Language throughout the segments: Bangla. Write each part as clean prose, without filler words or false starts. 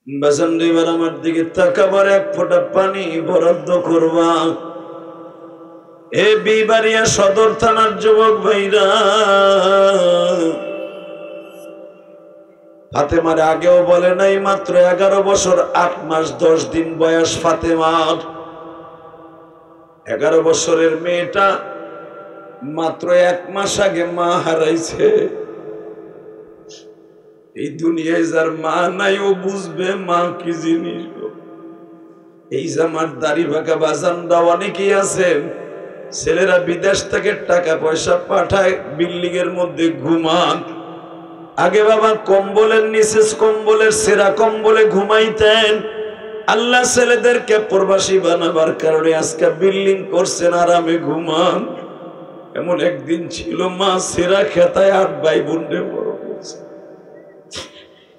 বাজান এবার আমার দিকে তাকাবার এক ফোঁটা পানি বরাদ্দ করবা। এ বিবাড়িয়া সদর থানার যুবক ভাইরা, ফাতেমার আগেও বলে নাই, মাত্র 11 বছর 8 মাস 10 দিন বয়স ফাতেমার। 11 বছরের মেয়েটা মাত্র 1 মাস আগে মা হারাইছে। এই দুনিয়ায় যার মা নাই ও বুঝবে মা কি জিনিস। এই যে আমার দাড়ি বাঁকা বাজানরা অনেকেই আছেন, ছেলেরা বিদেশ থেকে টাকা পয়সা পাঠায়, বিল্ডিং এর মধ্যে ঘুমান। আগে বাবা কম্বলের নিচে, কম্বলের সেরা কম্বলে ঘুমাইতেন। আল্লাহ ছেলেদেরকে প্রবাসী বানাবার কারণে আজকে বিল্ডিং করছেন, আরামে ঘুমান। এমন একদিন ছিল মা সেরা খেতায় 8 ভাই বোনরে বড় করছে।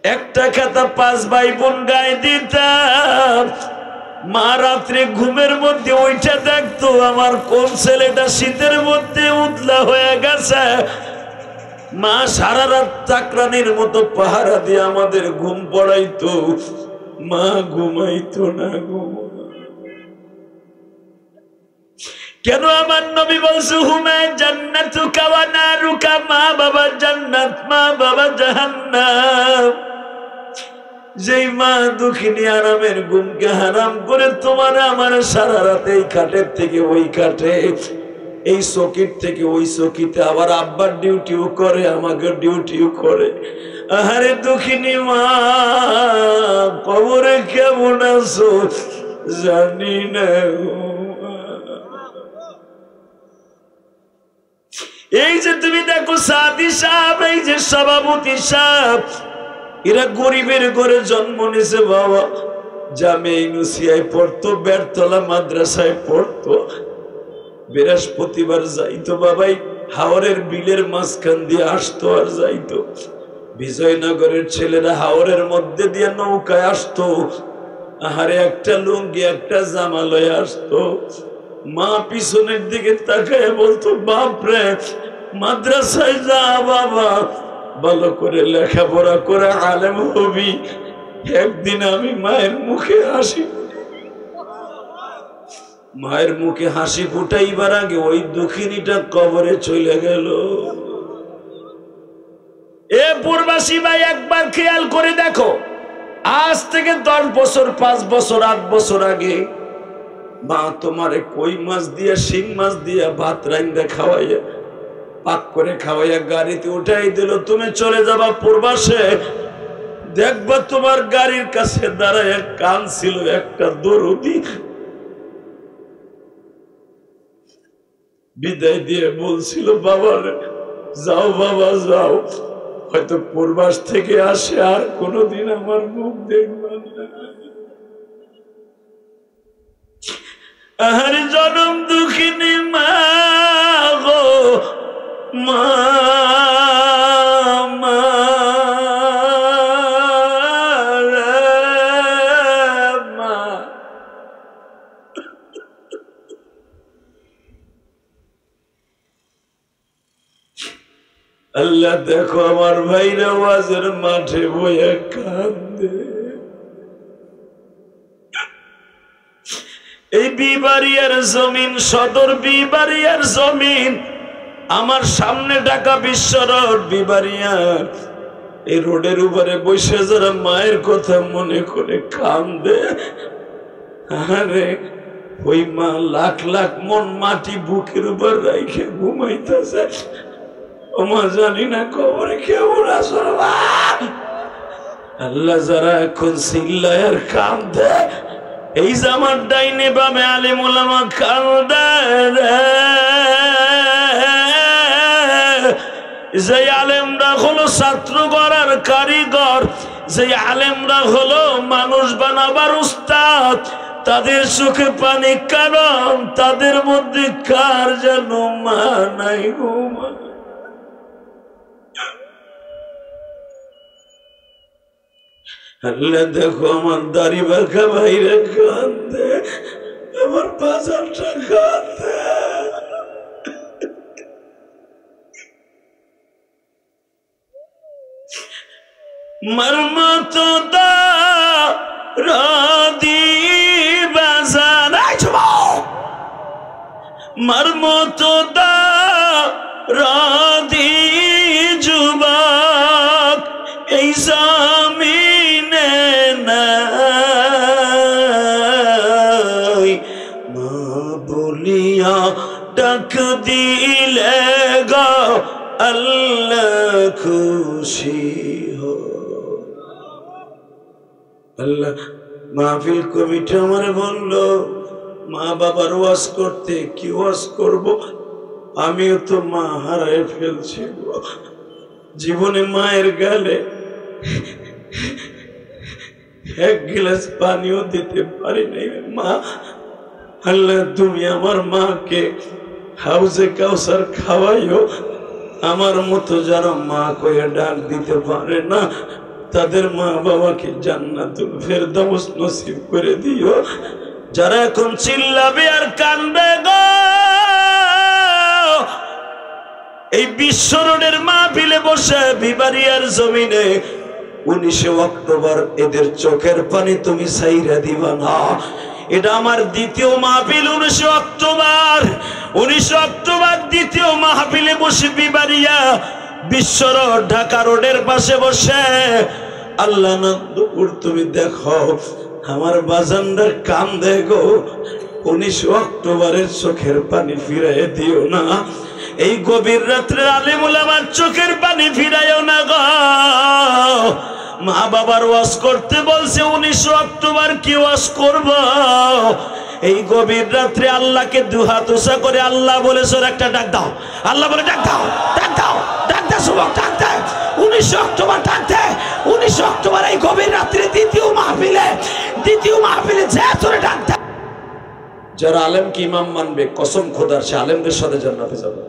একটা খেতা 5 ভাই বোন গায়ে দিতাম। মা রাত্রে ঘুমের মধ্যে ওইটা দেখতো আমার কোন ছেলেটা শীতের মধ্যে উতলা হয়ে গেছে। মা সারা রাত চাকরানির মতো পাহারা দিয়ে আমাদের ঘুম পড়াইতো। মা ঘুমাইতো না। কেন আমার নবী বলছে হুমা জান্নাতুকা ওয়া নারুকা, মা বাবা জান্নাত, মা বাবা জাহান্নাম। যেই মা দুঃখিনী আরামের ঘুমকে হারাম করে তোমার আমার সারা রাতে এই খাটের থেকে ওই খাটে, এই চকির থেকে ওই চকিতে, আবার আব্বার ডিউটিও করে, আমাকে ডিউটিও করে। আহারে দুঃখিনী মা, কবরে কেমন আছো জানি না। এই যে তুমি দেখো সাদি সাহেব, এই যে সভাপতি সাহেব, এরা গরিবের ঘরে জন্ম নিয়েছে বাবা। জামে ইউনুসিয়ায় পড়তো, বেরতলা মাদ্রাসায় পড়তো। বৃহস্পতিবার যাইতো বাবাই, হাওরের বিলের মাঝখান দিয়ে আসতো আর যাইতো। বিজয়নগরের ছেলেরা হাওরের মধ্যে দিয়ে নৌকায় আসতো। আহারে একটা লুঙ্গি একটা জামা লয়ে আসতো। মা পিছনের দিকে তাকায় বলতো, বাপরে মাদ্রাসায় যা বাবা, ভালো করে লেখাপড়া করে আলেম হবি। একদিন আমি মায়ের মুখে হাসি, মায়ের মুখে হাসি ফুটাইবার আগে ওই দুঃখিনীটা কবরে চলে গেল। এ পূর্বাসী ভাই, একবার খেয়াল করে দেখো, আজ থেকে 10 বছর 5 বছর 8 বছর আগে মা তোমারে কই মাছ দিয়ে, শিং মাছ দিয়ে ভাত রাইন্দা খাওয়াইয়া, পাক করে খাওয়াইয়া গাড়িতে উঠাই দিল। তুমি চলে যাবা প্রবাসে, দেখবা তোমার গাড়ির কাছে দাঁড়ায় কান ছিল একটা দরদি, বিদায় দিয়ে বলছিল, বাবারে যাও বাবা যাও, হয়তো প্রবাস থেকে আসে আর কোনদিন আমার মুখ দেখবেন না। আহারে জনম দুঃখিনী মা গো, মা মা মা। আল্লাহ দেখো আমার ভাইরা ওয়াজের মাঠে বইয়া কান্দে। এই বিবাড়িয়ার জমিন, সদর বিবাড়িয়ার জমিন, আমার সামনে ঢাকা বিশ্ব রোড বিবাড়িয়ার, এই রোডের উপরে বসে যারা মায়ের কথা মনে করে কান্দে, আরে ওই মা লাখ লাখ মন মাটি বুকের উপর রাইখে ঘুমাইতেছে। ও মা জানি না কবরে কেমন আসল। আল্লাহ যারা এখন চিল্লায় আর কান্দে, এই যে আমার ডাইনে বামে আলেম ওলামা কান্দে, যে আলেমরা হলো ছাত্র গড়ার কারিগর, যে আলেমরা হলো মানুষ বানাবার উস্তাদ, তাদের চোখে পানি, কারণ তাদের মধ্যে কার যেন মা নাই গো মা। আল্লাহ দেখো আমার দাড়ি বাঁকা ভাইরা কান্দে, আমার বাজারটা কান্দে। মার মতো দা মার মতো দা রাধি যুবক এই জামিনে নাই, মা বলিয়া ডাক দিলে গো আল্লাহ খুশি হো। আল্লাহ মাহফিল কমিটি আমার বললো মা বাবার ওয়াজ করতে, কি ওয়াজ করব, আমিও তো মা হারায় ফেলছি, জীবনে মায়ের গালে এক গ্লাস পানিও দিতে পারি নাই মা। আল্লাহ তুমি আমার মাকে হাউজে কাউসার খাওয়াইও, আমার মতো যারা মা কয়ে ডাক দিতে পারে না তাদের মা বাবাকে জান্নাতুল ফেরদাউস নসিব করে দিও। যারা এখন চিল্লাবে আর কান্দবে গো, এই বিশ্ব রোডের মাহফিলে বসে বিবারিয়ার জমিনে 19 অক্টোবর এদের চোখের পানি তুমি ছাইরা দিবা না। এটা আমার দ্বিতীয় মাহফিল 19 অক্টোবর দ্বিতীয় মাহফিলে বসে বিবারিয়া বিশ্ব রোড ঢাকা রোডের পাশে বসে আল্লাহ নন্দপুর তুমি দেখো আমার বাজানরা কান্দে গো, 19 অক্টোবরের চোখের পানি ফিরাই দিও না। এই গভীর রাত্রে আলেম ওলামার চোখের পানি ফিরাইও না গো। মা বাবার ওয়াজ করতে বলছে 19 অক্টোবর কি ওয়াজ করব, এই গভীর রাত্রে আল্লাহকে দুহাত উঁচা করে আল্লাহ বলেছে একটা ডাক দাও, আল্লাহ বলে ডাক দাও, ডাক দাও, ডাক দাও, যুবক ডাক দেয় 19 অক্টোবর ডাক দেয়। 19 অক্টোবর এই গভীর রাত্রে দ্বিতীয় মাহফিলে যে তোরে ডাক দেয়। যারা আলেমকে ইমাম মানবে কসম খোদার সে আলেমদের সাথে জান্নাতে যাবে,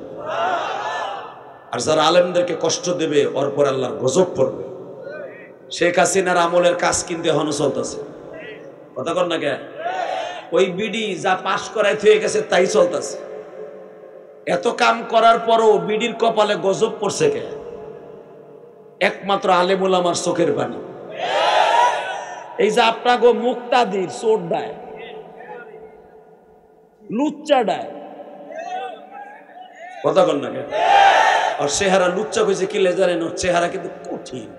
আর যারা আলেমদেরকে কষ্ট দেবে ওর পর আল্লাহর গজব পড়বে। শেখ হাসিনার আমলের কাজ কিন্তু এখনো চলতেছে, কথা কর না কে? ওই বিডি যা পাশ করায় হয়ে গেছে তাই চলতেছে। এত কাম করার পরও বিডির কপালে গজব পড়ছে কে? একমাত্র আলেম ওলামার চোখের পানি। এই যে আপনাকে মুক্তাদির চোট দেয়, লুচ্চা দেয়, কথা কর না কে? আর চেহারা লুচ্চা হয়েছে কি জানেন? ওর চেহারা কিন্তু কঠিন,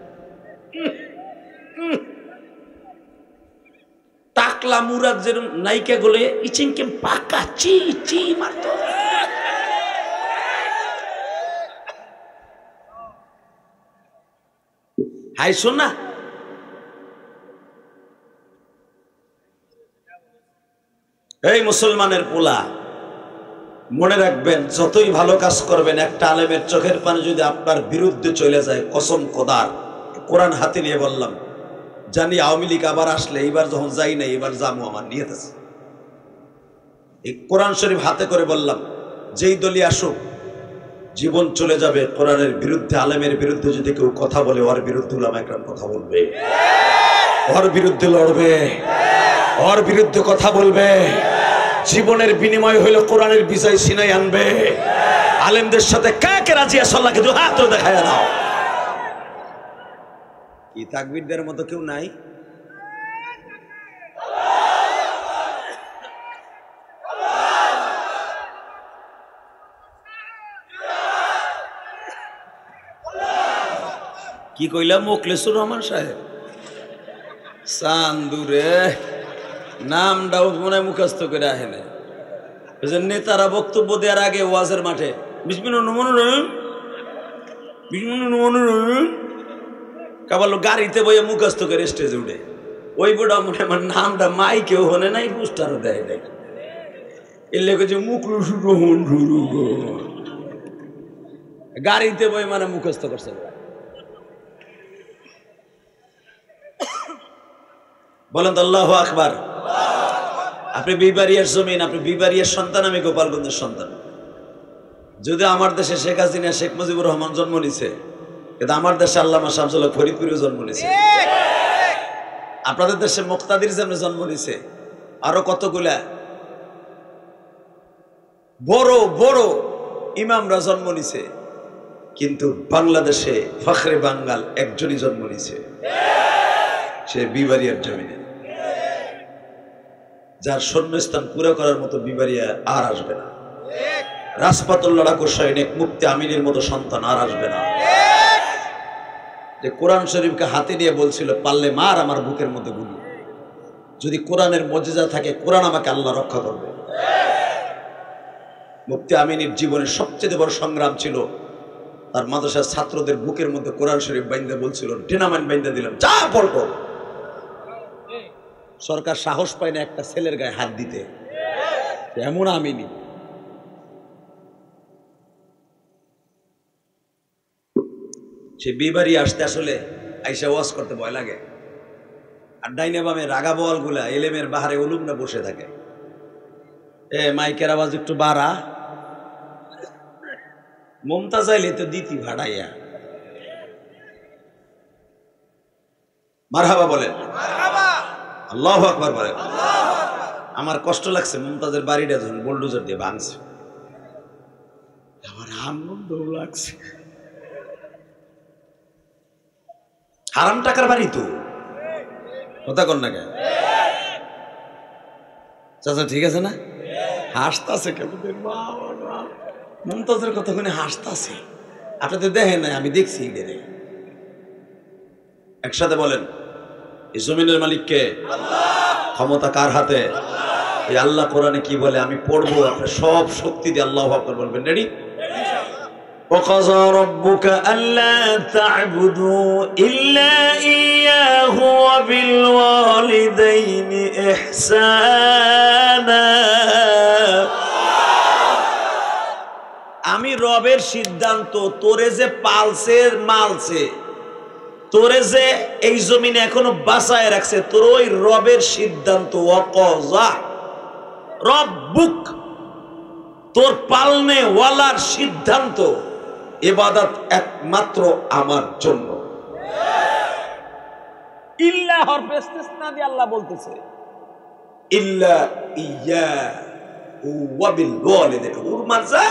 টাকলা মুরাদ যেরকম নায়িকা গুলো ইচিংকে পাকা চি চি মারত। হাই শোন না, এই মুসলমানের পোলা মনে রাখবেন, যতই ভালো কাজ করবেন একটা আলেমের চোখের পানি যদি আপনার বিরুদ্ধে চলে যায়, কসম খোদার, কোরআন হাতে নিয়ে বললাম, জানি আওয়ামী লীগ আবার আসলে, এইবার যখন যাই না এবার যাবো, আমার নিয়ত আছে। এই কোরআন শরীফ হাতে করে বললাম, যেই দলই আসুক জীবন চলে যাবে কোরআনের বিরুদ্ধে, আলেমের বিরুদ্ধে যদি কেউ কথা বলে ওর বিরুদ্ধে উলামা একরাম কথা বলবে, ওর বিরুদ্ধে লড়বে, ওর বিরুদ্ধে কথা বলবে। জীবনের বিনিময় হইল কোরআনের বিজয় সিনাই আনবে। আলেমদের সাথে কাকে রাজি আছে আল্লাহকে দু হাত দেখায় দাও। কি তাকবীরদের মতো কেউ নাই? কি কইলাম? মোখলেসুর রহমান সাহেব চান্দুরে নামটাও মনে হয় মুখস্থ করে আহে না। নেতারা বক্তব্য দেওয়ার আগে ওয়াজের মাঠে কাবার গাড়িতে বইয়ে মুখস্থ করে স্টেজে উঠে, ওই বুড়া মনে আমার নামটা মাই কেউ হনে নাই, পোস্টারও দেয় দেয় এলে যে মুখলেসুর রহমান গাড়িতে বই মানে মুখস্থ করছে। বলেন তো আল্লাহু আকবার। আপনি বিবারিয়ার জমিন, আপনি বিবারিয়ার সন্তান, আমি গোপালগঞ্জের সন্তান। যদি আমার দেশে শেখ হাসিনা শেখ মুজিবুর রহমান জন্ম নিছে, কিন্তু আমার দেশে আল্লামা শামসুল হক ফরিদপুরেও জন্ম নিছে, আপনাদের দেশে মুক্তাদির যেমন জন্ম নিছে, আরো কতগুলা বড় বড় ইমামরা জন্ম নিছে, কিন্তু বাংলাদেশে ফখরে বাঙ্গাল একজনই জন্ম নিছে, সে বিবারিয়ার জমিনে, যার শূন্যস্থান পুরো করার মতো বিবারিয়া আর আসবে না। রাজপাতুল লড়াকু সৈনিক মুফতি আমিনের মতো সন্তান আর আসবে না, যে কোরআন শরীফকে হাতে নিয়ে বলছিল পারলে মার আমার বুকের মধ্যে গুলি, যদি কোরআনের মজেজা থাকে কোরআন আমাকে আল্লাহ রক্ষা করবে। মুফতি আমিনের জীবনের সবচেয়ে বড় সংগ্রাম ছিল তার মাদ্রাসার ছাত্রদের বুকের মধ্যে কোরআন শরীফ বাইন্দা বলছিল ডিনামাইন বাইন্দা দিলাম যা পড়বো। সরকার সাহস পায় না একটা ছেলের গায়ে হাত দিতে, এমন আমিনি। সে বিবাড়ি আসতে আসলে আইসা ওয়াজ করতে ভয় লাগে, আর ডাইনে বামে রাগা বল গুলা এলেমের বাহারে উলুম না বসে থাকে, এ মাইকের আওয়াজ একটু বাড়া, মমতা চাইলে তো দিতি ভাড়াইয়া। মারহাবা বলেন, আল্লাহু আকবার বলেন। আমার কষ্ট লাগছে মমতাজের বাড়িটা যখন বুলডোজার দিয়ে ভাঙছে, আমার আনন্দ লাগছে। হারাম টাকার বাড়ি তো, কথা কন না কেন চাচা, ঠিক আছে না? হাসতাছে কেন মমতাজের কথা শুনে হাসতাছে, আপনাদের দেখেন নাই, আমি দেখছি। একসাথে বলেন, এই জমিনের মালিক কে? ক্ষমতা কার হাতে? এই আল্লাহ কোরআনে কি বলে আমি পড়বো, আপনি সব শক্তি দিয়ে আল্লাহু আকবার বলবেন। রেডি? وَقَضَى رَبُّكَ أَلَّا تَعْبُدُوا إِلَّا إِيَّاهُ وَبِالْوَالِدَيْنِ إِحْسَانًا। আমি রবের সিদ্ধান্ত, তোরে যে পালছে মালছে, তোরে যে এই জমিনে এখনো বাঁচায় রাখছে, তোর ওই রবের সিদ্ধান্ত। ওয়াকাযা রব্বুক, তোর পালনে ওয়ালার সিদ্ধান্ত, ইবাদত একমাত্র আমার জন্য। ইল্লা হরফ ইসতিসনা দিয়ে আল্লাহ বলতেছে, ইল্লা ইয়া ওয়া বিল ওয়ালিদাইনি হুরমাজা,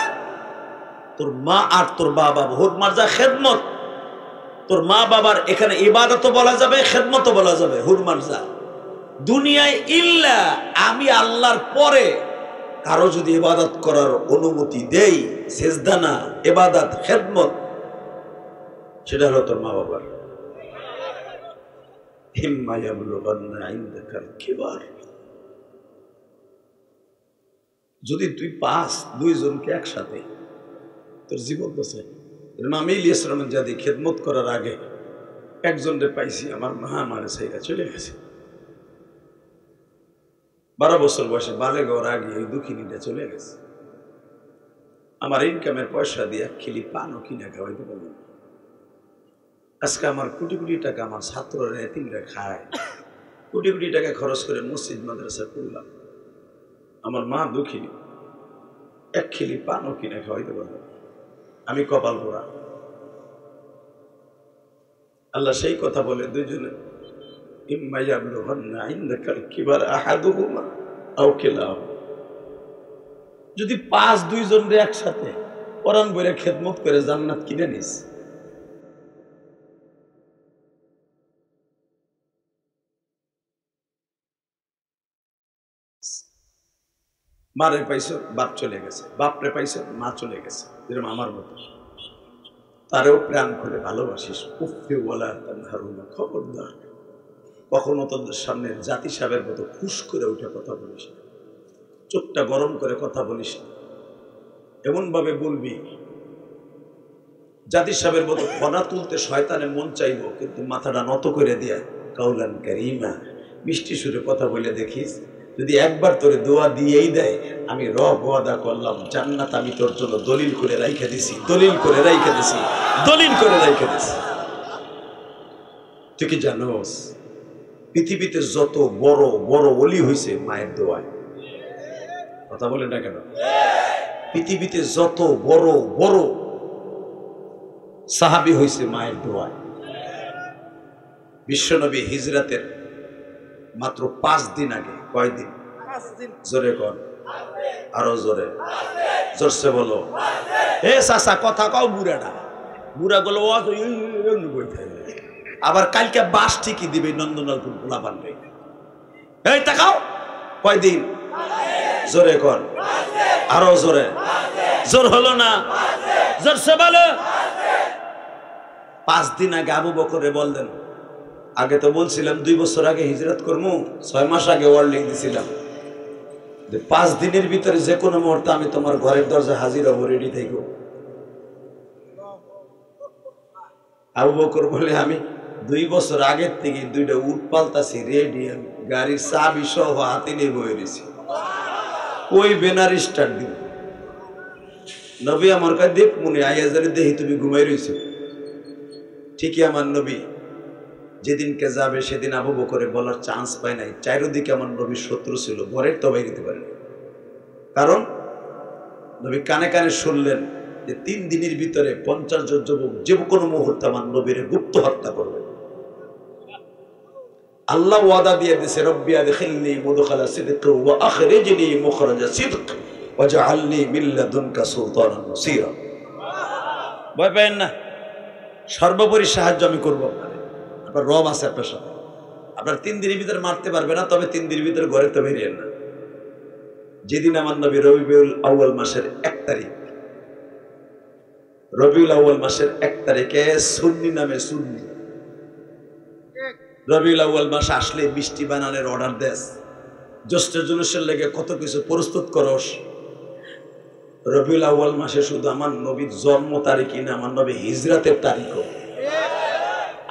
তোর মা আর তোর বাবা, হুরমাজা খেদমত। তোর মা বাবার এখানে ইবাদতও বলা যাবে, খেদমতও বলা যাবে, হুরমাজা। দুনিয়ায় ইল্লা আমি আল্লাহর পরে কারো যদি ইবাদত করার অনুমতি দেই, সেজদা না, ইবাদত খেদমত, সেটা হলো তোর মা বাবার। ইম্মা ইয়াবলুগান্না ইনদাকাল কিবার, যদি তুই পাস দুইজনকে একসাথে, তোর জীবন বসে। আমি ইলিয়াস রহমান জাদি খেদমত করার আগে একজনকে পাইছি, আমার মা আমারে সাইরা চলে গেছে। 12 বছর বয়সে বালেগ হওয়ার আগে ওই দুঃখিনীটা চলে গেছে। আমার ইনকামের পয়সা দিয়ে এক খিলি পানও কিনে খাওয়াইতে পারবো না। আজকে আমার কোটি কোটি টাকা আমার ছাত্ররা এতিমরা খায়, কোটি কোটি টাকা খরচ করে মসজিদ মাদ্রাসা করলাম। আমার মা দুঃখিনী, এক খিলি পানও কিনে খাওয়াইতে পারবো না। আমি কপাল পোড়া। আল্লাহ সেই কথা বলে দুইজনে, ইম্মা ইয়াবলুগান্না ইনদাকাল কিবার আহাদুহুমা আও কিলাহুমা, যদি পাঁচ দুইজন রে একসাথে কোরআন বইরে খেদমত করে জান্নাত কিনে নিস। মারে পাইছো, বাপ চলে গেছে, বাপরে পাইছো, মা চলে গেছে, যেরকম আমার মতো। তারেও প্রাণ করে ভালোবাসিস। উফে ওয়ালা তানহারুনা, খবরদার কখনো তোদের সামনে জাতি সাহেবের মতো খুশ করে উঠে কথা বলিস না, চোখটা গরম করে কথা বলিস না। এমন ভাবে বলবি জাতি সাহেবের মতো ফনা তুলতে শয়তানের মন চাইব, কিন্তু মাথাটা নত করে দিয়া কাউলান কারীমা, মিষ্টি সুরে কথা বলে দেখিস। যদি একবার তোরে দোয়া দিয়েই দেয়, আমি রব ওয়াদা করলাম জান্নাত আমি তোর জন্য দলিল করে রাইখা দিছি, দলিল করে রাইখা দিছি, দলিল করে রাইখা দিছি। তুই কি জানোস পৃথিবীতে যত বড় বড় ওলি হয়েছে মায়ের দোয়ায়? কথা বলেন না কেন? পৃথিবীতে যত বড় বড় সাহাবী হয়েছে মায়ের দোয়ায়। বিশ্বনবী হিজরাতের মাত্র 5 দিন আগে, কয়দিন? 5 দিন। জোরে কর, আরো জোরে, জোরসে বলো। এ চাচা কথা কও, বুড়াটা বুড়া গুলো আবার কালকে বাস ঠিকই দিবে নন্দনালপুর পোলা বানবে। এই তাকাও, কয়দিন? জোরে কর, আরো জোরে, জোর হলো না? জোরসে বলো। 5 দিন আগে আবু বকরে বললেন, আগে তো বলছিলাম 2 বছর আগে হিজরত করবো, 6 মাস আগে ওয়ার্নিং দিছিলাম যে 5 দিনের ভিতরে যে কোনো মুহূর্তে আমি তোমার ঘরের দরজায় হাজির হবো, রেডি থাকবো। আবু বকর বলে, আমি 2 বছর আগের থেকে 2টা উট পাল্টাছি, রেডি, আমি গাড়ির চাবি সহ হাতে নিয়ে বয়ে রয়েছি, ওই বেনার স্টার্ট দিব। নবী আমার কাছে দেখ মনে আয়াজারে দেখি তুমি ঘুমাই রয়েছো। ঠিকই আমার নবী যেদিনকে যাবে সেদিন আবু বকরে বলার চান্স পায় নাই। চারিদিকে আমার নবীর শত্রু ছিল, ঘরের তো বাইরে দিতে পারেনি। কারণ নবী কানে কানে শুনলেন যে 3 দিনের ভিতরে 50 জন যুবক যে কোনো মুহূর্তে আমার নবীর গুপ্ত হত্যা করবে। আল্লাহ ওয়াদা দিয়ে দিয়েছে, রব্বি আদখিলনি মুদখালা সিদক ওয়া আখরিজনি মুখরাজা সিদক ওয়াজআলনি মিন লাদুনকা সুলতানান নাসীরা। ভয় পেন না, সর্বোপরি সাহায্য আমি করব আপনাদের। আপনার রব আছে আপনার সাথে। আপনার 3 দিনের ভিতরে মারতে পারবে না, তবে 3 দিনের ভিতরে ঘরে তো বেরিয়েন না। যেদিন আমার নবী রবিউল আউয়াল মাসের 1 তারিখ, রবিউল আউয়াল মাসের 1 তারিখে সুন্নি নামে সুন্নি, রবিউল আউয়াল মাস আসলে মিষ্টি বানানোর অর্ডার দেস, জ্যৈষ্ঠ জুলুসের লেগে কত কিছু প্রস্তুত করস। রবিউল আউয়াল মাসে শুধু আমার নবীর জন্ম তারিখই না, আমার নবী হিজরতের তারিখও,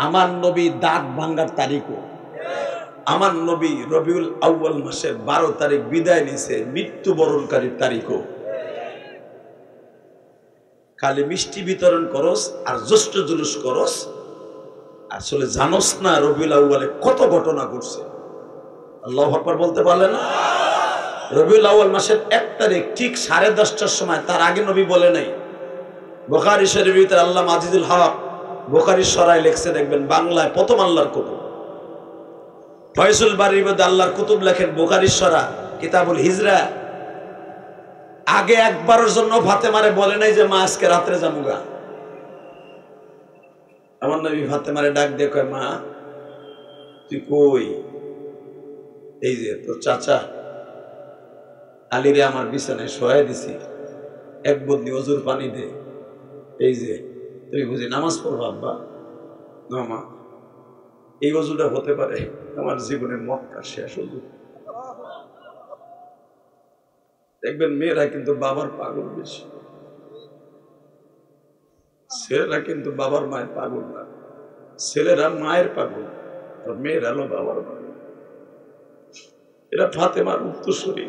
আমার নবী দাঁত ভাঙ্গার তারিখও, আমার নবী রবিউল আউয়াল মাসের 12 তারিখ বিদায় নিছে, মৃত্যুবরণকারীর তারিখও। খালি মিষ্টি বিতরণ করস আর জ্যৈষ্ঠ জুলুস করস, আসলে জানোস না রবিউল আউয়ালে কত ঘটনা ঘটছে। আল্লাহু আকবার বলতে পারলেন না? রবিউল আউয়াল মাসের 1 তারিখ ঠিক 10:30টার সময়, তার আগে নবী বলে নাই। বুখারী শরীফের ভিতরে আল্লামা আজিজুল হক বুখারীর সরাই লেখছে, দেখবেন বাংলায় প্রথম আল্লাহর কুতুব। ফয়সুল বারীর মধ্যে আল্লাহর কুতুব লেখেন বুখারীর সরা কিতাবুল হিজরা। আগে একবারের জন্য ফাতেমারে বলে নাই যে মা আজকে রাত্রে যামুগা। আমার নবী ফাতেমারে ডাক দিয়ে কয়, মা তুই কই? এই যে তোর চাচা আলীরে আমার বিছানায় শোয়াই দিছি, 1 বদনি ওজুর পানি দে। এই যে তুমি বুঝি নামাজ পড়বো? আব্বা না মা, এই ওজুটা হতে পারে আমার জীবনের মক্কার শেষ ওজু। দেখবেন মেয়েরা কিন্তু বাবার পাগল বেশি, ছেলেরা কিন্তু বাবার মায়ের পাগল না। ছেলেরা মায়ের পাগল আর মেয়েরা হলো বাবার পাগল। এরা ফাতেমার উত্তরসূরি।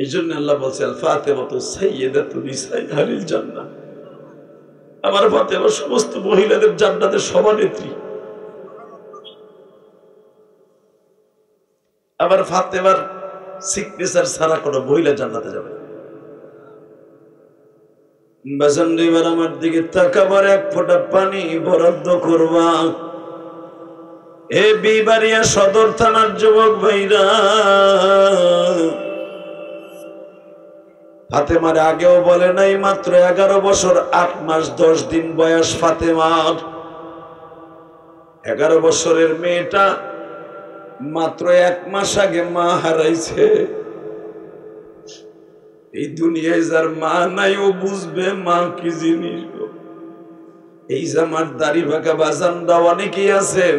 এই জন্য আল্লাহ বলছে, আল ফাতেমাতু সাইয়্যিদাতু নিসাই আহলিল জান্নাহ। আমার ফাতেমা সমস্ত মহিলাদের জান্নাতের সভানেত্রী। আবার ফাতেমার সিগনেচার ছাড়া কোনো মহিলা জান্নাতে যাবে না। বাজানবার আমার দিকে তাকাবার 1 ফোঁটা পানি বরাদ্দ করবা। এ বিবাড়িয়া সদর থানার যুবক ভাইরা, ফাতেমার আগেও বলে নাই, মাত্র 11 বছর 8 মাস 10 দিন বয়স ফাতেমার। 11 বছরের মেয়েটা মাত্র 1 মাস আগে মা হারাইছে। এই দুনিয়ায় যার মা নাই ও বুঝবে মা কি জিনিস। এই যে আমার দাড়ি বাঁকা বাজানরা অনেকেই আছেন,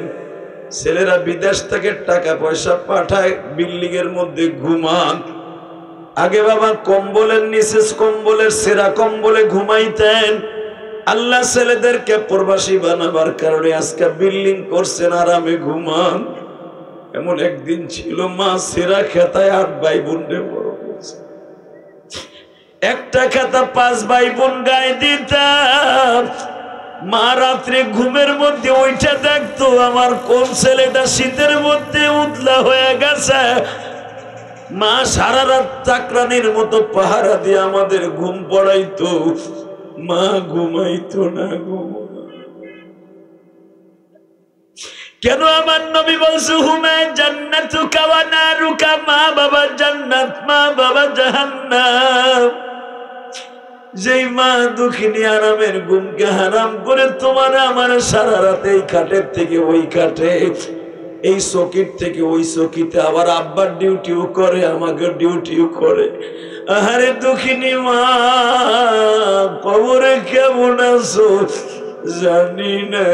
ছেলেরা বিদেশ থেকে টাকা পয়সা পাঠায়, বিল্ডিং এর মধ্যে ঘুমান। আগে বাবা কম্বলের নিচে, কম্বলের সেরা কম্বলে ঘুমাইতেন। আল্লাহ ছেলেদেরকে প্রবাসী বানাবার কারণে আজকে বিল্ডিং করছেন, আরামে ঘুমান। এমন একদিন ছিল মা সেরা খেতায় 8 ভাই বোনরে বড় করছে। একটা খেতা 5 ভাই বোন গায়ে দিতাম। মা রাত্রে ঘুমের মধ্যে ওইটা দেখতো আমার কোন ছেলেটা শীতের মধ্যে উতলা হয়ে গেছে। মা সারা রাত চাকরানির মতো পাহারা দিয়ে আমাদের ঘুম পড়াইতো। মা ঘুমাইতো না। কেন আমার নবী বলছে, হুমা জান্নাতুকা ওয়া নারুকা, মা বাবা জান্নাত, মা বাবা জাহান্নাম। যেই মা দুঃখিনী আরামের ঘুমকে হারাম করে তোমার আমার সারা রাত এই খাটের থেকে ওই খাটে, এই চকির থেকে ওই চকিতে আবার আব্বার ডিউটিও করে, আমাকে ডিউটিও করে। আহারে দুঃখিনী মা, কবরে কেমন আছো জানি না।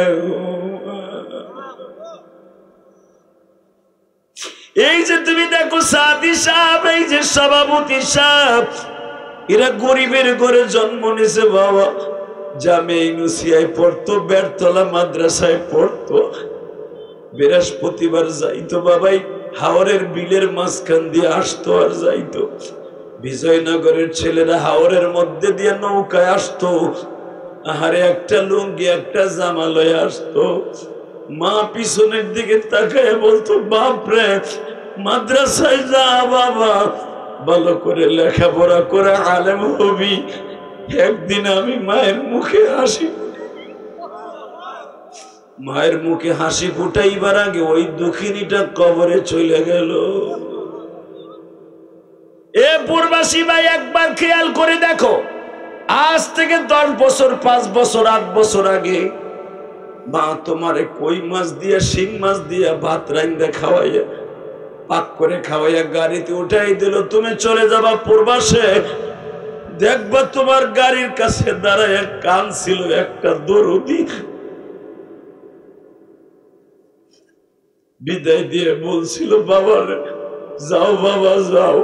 এই যে তুমি দেখো সাদি সাহেব, এই যে সভাপতি সাহেব, এরা গরিবের ঘরে জন্ম নিয়েছে বাবা। জামে ইউনুসিয়ায় পড়তো, বেরতলা মাদ্রাসায় পড়তো। বৃহস্পতিবার যাইতো বাবাই, হাওরের বিলের মাঝখান দিয়ে আসতো আর যাইতো। বিজয়নগরের ছেলেরা হাওরের মধ্যে দিয়ে নৌকায় আসতো। আহারে একটা লুঙ্গি একটা জামা লয়ে আসতো। মা পিছনের দিকে তাকায় বলতো, বাপরে মাদ্রাসায় যা বাবা, ভালো করে লেখাপড়া করে আলেম হবি। একদিন আমি মায়ের মুখে হাসি, মায়ের মুখে হাসি ফুটাইবার আগে ওই দুঃখিনীটা কবরে চলে গেল। এ পূর্বাসী ভাই, একবার খেয়াল করে দেখো, আজ থেকে 10 বছর 5 বছর 8 বছর আগে মা তোমারে কই মাছ দিয়া শিং মাছ দিয়া ভাত রাইন্দা খাওয়াইয়া পাক করে খাওয়াইয়া গাড়িতে উঠাই দিল। তুমি চলে যাবা পূর্বাসে, দেখবা তোমার গাড়ির কাছে দাঁড়ায় কান ছিল একটা দরদি, বিদায় দিয়ে বলছিল, বাবা যাও বাবা যাও,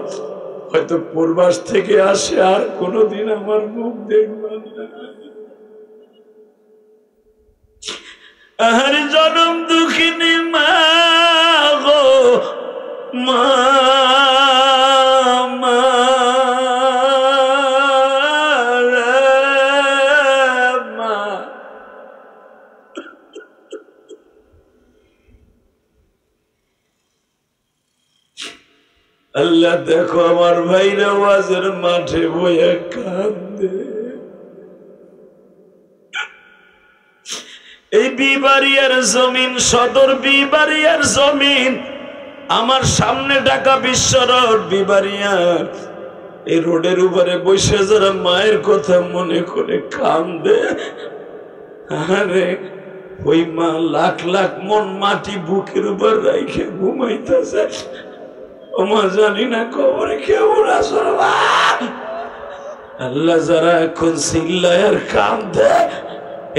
হয়তো পূর্বাস থেকে আসে আর কোনদিন আমার মুখ দেখবা না। আহারে জনম দুঃখিনী মা গো, মা মা মা। আল্লাহ দেখো আমার ভাইরা ওয়াজের মাঠে বইয়া কান্দে। এই বিবাড়িয়ার জমিন, সদর বিবাড়িয়ার জমিন, আমার সামনে ঢাকা বিশ্ব রোড বিবাড়িয়ার, এই রোডের উপরে বসে যারা মায়ের কথা মনে করে কান্দে, আরে ওই মা লাখ লাখ মন মাটি বুকের উপর রাইখে ঘুমাইতেছে। ওমা জানি না কবরে কেমন আসর। আল্লাহ যারা এখন চিল্লায় আর কান্দে,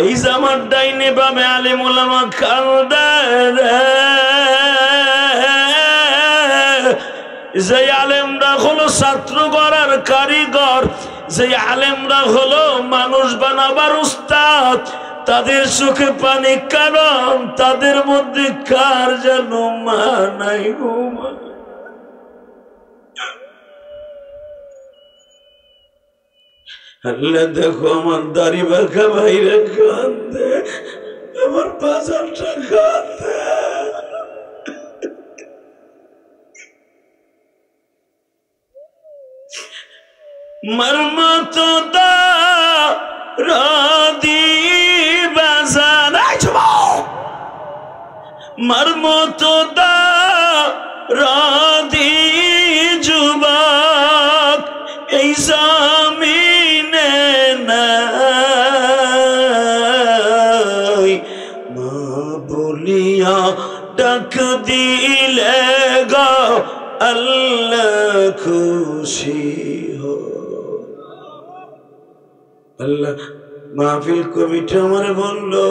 এই যে আমার ডাইনে বামে আলেম ওলামা কান্দে, যে আলেমরা হলো ছাত্র গড়ার কারিগর, যে আলেমরা হলো মানুষ বানাবার উস্তাদ, তাদের চোখে পানি, কারণ তাদের মধ্যে কার যেন মা নাই গো মা। আল্লাহ দেখো আমার দাড়ি বাঁকা ভাইরা কান্দে, আমার বাজারটা কান্দে। মর্মত দা রাদি বাজার, মর্মত দা রাদি যুবক এই জামিনে নাই, মা বলিয়া ডাক দিলে গো আল্লাহ খুশি হো। আল্লাহ মাহফিল কমিটি আমার বললো,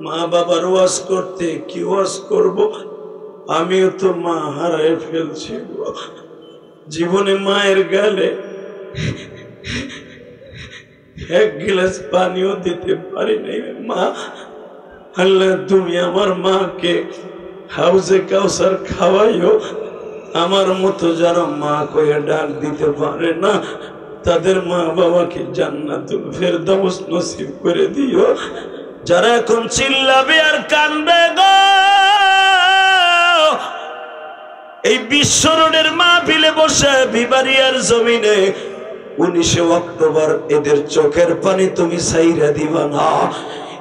মা বাবার ওয়াজ করতে, কি ওয়াজ করব, আমিও তো মা হারায় ফেলছি, জীবনে মায়ের গালে এক গ্লাস পানিও দিতে পারি নাই মা। আল্লাহ তুমি আমার মাকে হাউজে কাউসার খাওয়াইও, আমার মতো যারা মা কয়ে ডাক দিতে পারে না তাদের মা বাবাকে জান্নাতুল ফেরদাউস নসিব করে দিও। যারা এখন চিল্লাবে আর কান্দবে গো, এই বিশ্ব রোডের মাহফিলে বসে বিবাড়িয়ার জমিনে 19 অক্টোবর এদের চোখের পানি তুমি ছাইরা দিবা না।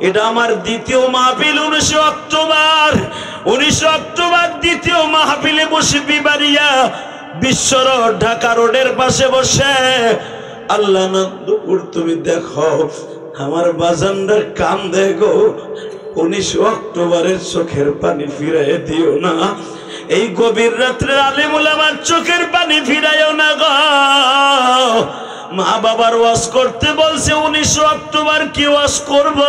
এটা আমার দ্বিতীয় মাহফিল। 19 অক্টোবর দ্বিতীয় মাহফিলে বসে বিবাড়িয়া বিশ্ব রোড ঢাকা রোডের পাশে বসে আল্লাহ নন্দপুর তুমি দেখো আমার বাজানরা কান্দে গো। 19 অক্টোবরের চোখের পানি ফিরাইয়া দিও না। এই গভীর রাত্রে আলেম ওলামার চোখের পানি ফিরাইও না গো। মা বাবার ওয়াজ করতে বলছে 19 অক্টোবর কি ওয়াজ করব?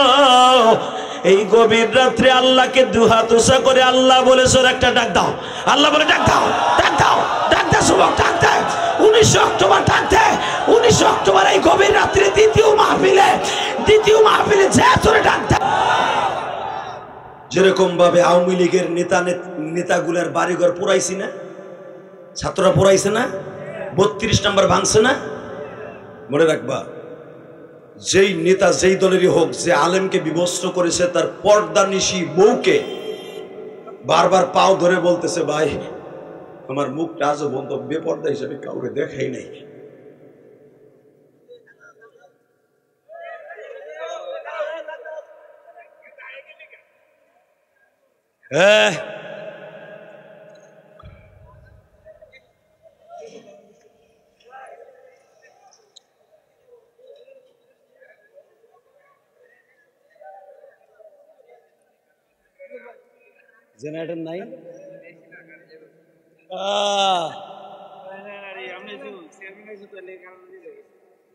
এই গভীর রাত্রে আল্লাহকে দুহাত উঁচা করে আল্লাহ বলেছে একটা ডাক দাও, আল্লাহ বলে ডাক দাও, ডাক দাও, ডাক দাও, যুবক ডাক দে, 19 অক্টোবর ডাক দে। 19 অক্টোবর এই গভীর রাত্রে দ্বিতীয় মাহফিলে যে তোরে ডাক দে। যেরকম ভাবে আওয়ামী লীগের নেতাগুলার বাড়িঘর পুরাইছি না, ছাত্ররা পুরাইছে না, 32 নম্বর ভাঙছে না। মনে রাখবা, যেই নেতা যেই দলেরই হোক, যে আলেমকে বিভস্ত করেছে তার পর্দানিশী বউকে বারবার পাও ধরে বলতেছে, ভাই আমার মুখটা আজও বন্ধ, বেপর্দা হিসেবে কাউকে দেখাই নাই। জেনারেটর নাই,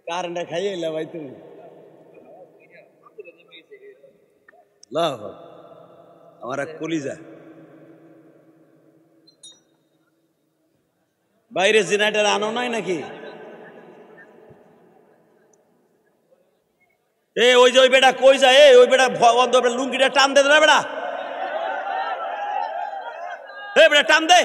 কারেন্টটা খাইয়ে এলা ভাই তুমি। আমার এক কলিজা বাইরে জেনারেটর আনো নাই নাকি? এ ওই যে ওই বেটা কই যায়, ওই বেটা লুঙ্গিটা টান দে না বেটা, এ বেটা টান দে।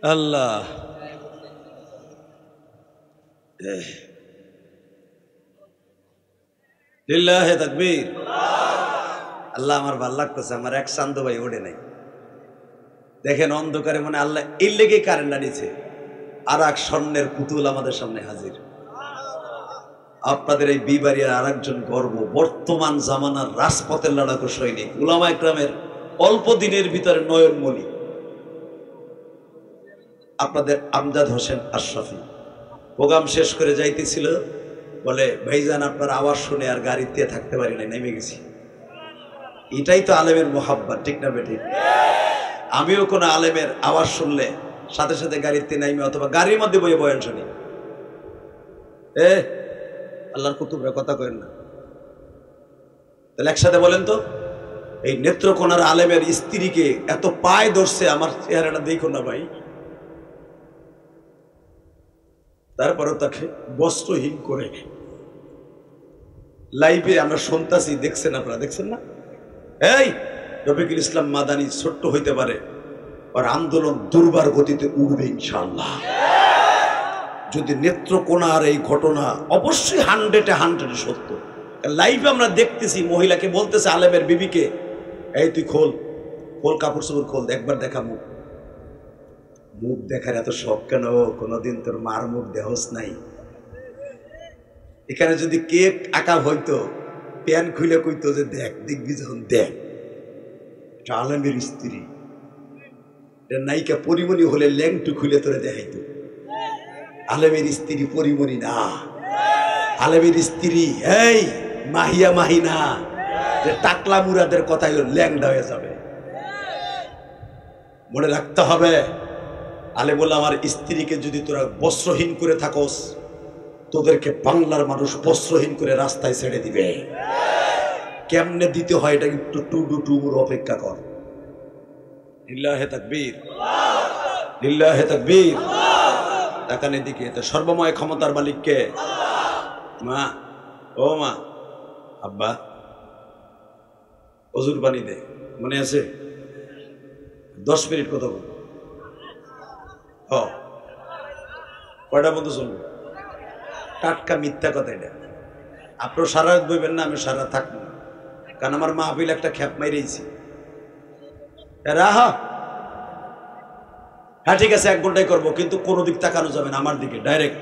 আল্লাহ লিল্লাহে তাকবীর। আল্লাহ আমার ভাল লাগতেছে, আমার এক শান্ত ভাই ওঠে নাই। দেখেন অন্ধকারে মানে আল্লাহ এর লেগে কারেন্ট আনিছে, আর এক স্বর্ণের পুতুল আমাদের সামনে হাজির। আপনাদের এই বিবাড়িয়ার আর একজন গর্ব, বর্তমান জামানার রাজপথের লড়াকু সৈনিক, উলামা ইকরামের অল্প দিনের ভিতরে নয়নমণি, আপনাদের আমজাদ হোসেন আশরাফি। প্রোগ্রাম শেষ করে যাইতেছিল, বলে ভাইজান আপনার আওয়াজ শুনে আর গাড়িতে থাকতে পারি না, নেমে গেছি। এটাই তো আলেমের মোহাব্বত, ঠিক না বেঠিক? আমিও কোনো আলেমের আওয়াজ শুনলে সাথে সাথে গাড়িতে নাইমে অথবা গাড়ির মধ্যে বইয়ে বয়ান শুনি। আল্লাহর কুতুবরা কথা কয়েন না, তাহলে একসাথে বলেন তো, এই নেত্রকোনার আলেমের স্ত্রীকে এত পায়ে ধরছে, আমার চেহারাটা দেখো না ভাই, তারপরে তাকে বস্ত্রহীন করে লাইভে আমরা শুনতাছি, দেখছেন আপনারা, দেখছেন না? এই রফিকুল ইসলাম মাদানী ছোট্ট হইতে পারে, আর আন্দোলন দুর্বার গতিতে উঠবে ইনশাআল্লাহ। যদি নেত্রকোনার এই ঘটনা অবশ্যই 100-এ সত্য, লাইভে আমরা দেখতেছি মহিলাকে বলতেছে আলেমের বিবিকে, এই তুই খোল খোল কাপড় চোপড় খোল, একবার দেখা মুখ। মুখ দেখার এত শখ কেন? কোনদিন তোর মার মুখ দেহস নাই? এখানে যদি কেক আঁকা হইতো, প্যান খুলে কইতো যে দেখ, দেখবি যখন দেখ, এটা আলেমের স্ত্রী, এটা নায়িকা পরিমণি হলে ল্যাংটু খুলে তোরে দেখাইতো। আলেমের স্ত্রী পরিমণি না, আলেমের স্ত্রী এই মাহিয়া মাহিনা, যে টাকলা মুরাদের কথাই ল্যাংডা হয়ে যাবে। মনে রাখতে হবে, আলে বললাম আমার স্ত্রীকে যদি তোরা বস্ত্রহীন করে থাকোস, তোদেরকে বাংলার মানুষ বস্ত্রহীন করে রাস্তায় ছেড়ে দিবে। কেমনে দিতে হয় এটা একটু টুডুর অপেক্ষা কর। লিল্লাহে তাকবীর, লিল্লাহে তাকবীর। তাকান এদিকে, তো সর্বময় ক্ষমতার মালিককে। মা, ও মা, আব্বা অজুর পানি দে, মনে আছে? 10 মিনিট কথা বল, কয়টা বন্ধু শুনবো? টাটকা মিথ্যা কথা এটা। আপনার সারা রাত বইবেন না, আমি সারা থাকবো না, কারণ আমার মাহফিল একটা খ্যাপ মাইরেছি। হ্যাঁ ঠিক আছে, 1 ঘন্টায় করবো, কিন্তু কোনো দিক তাকানো যাবে না আমার দিকে, ডাইরেক্ট।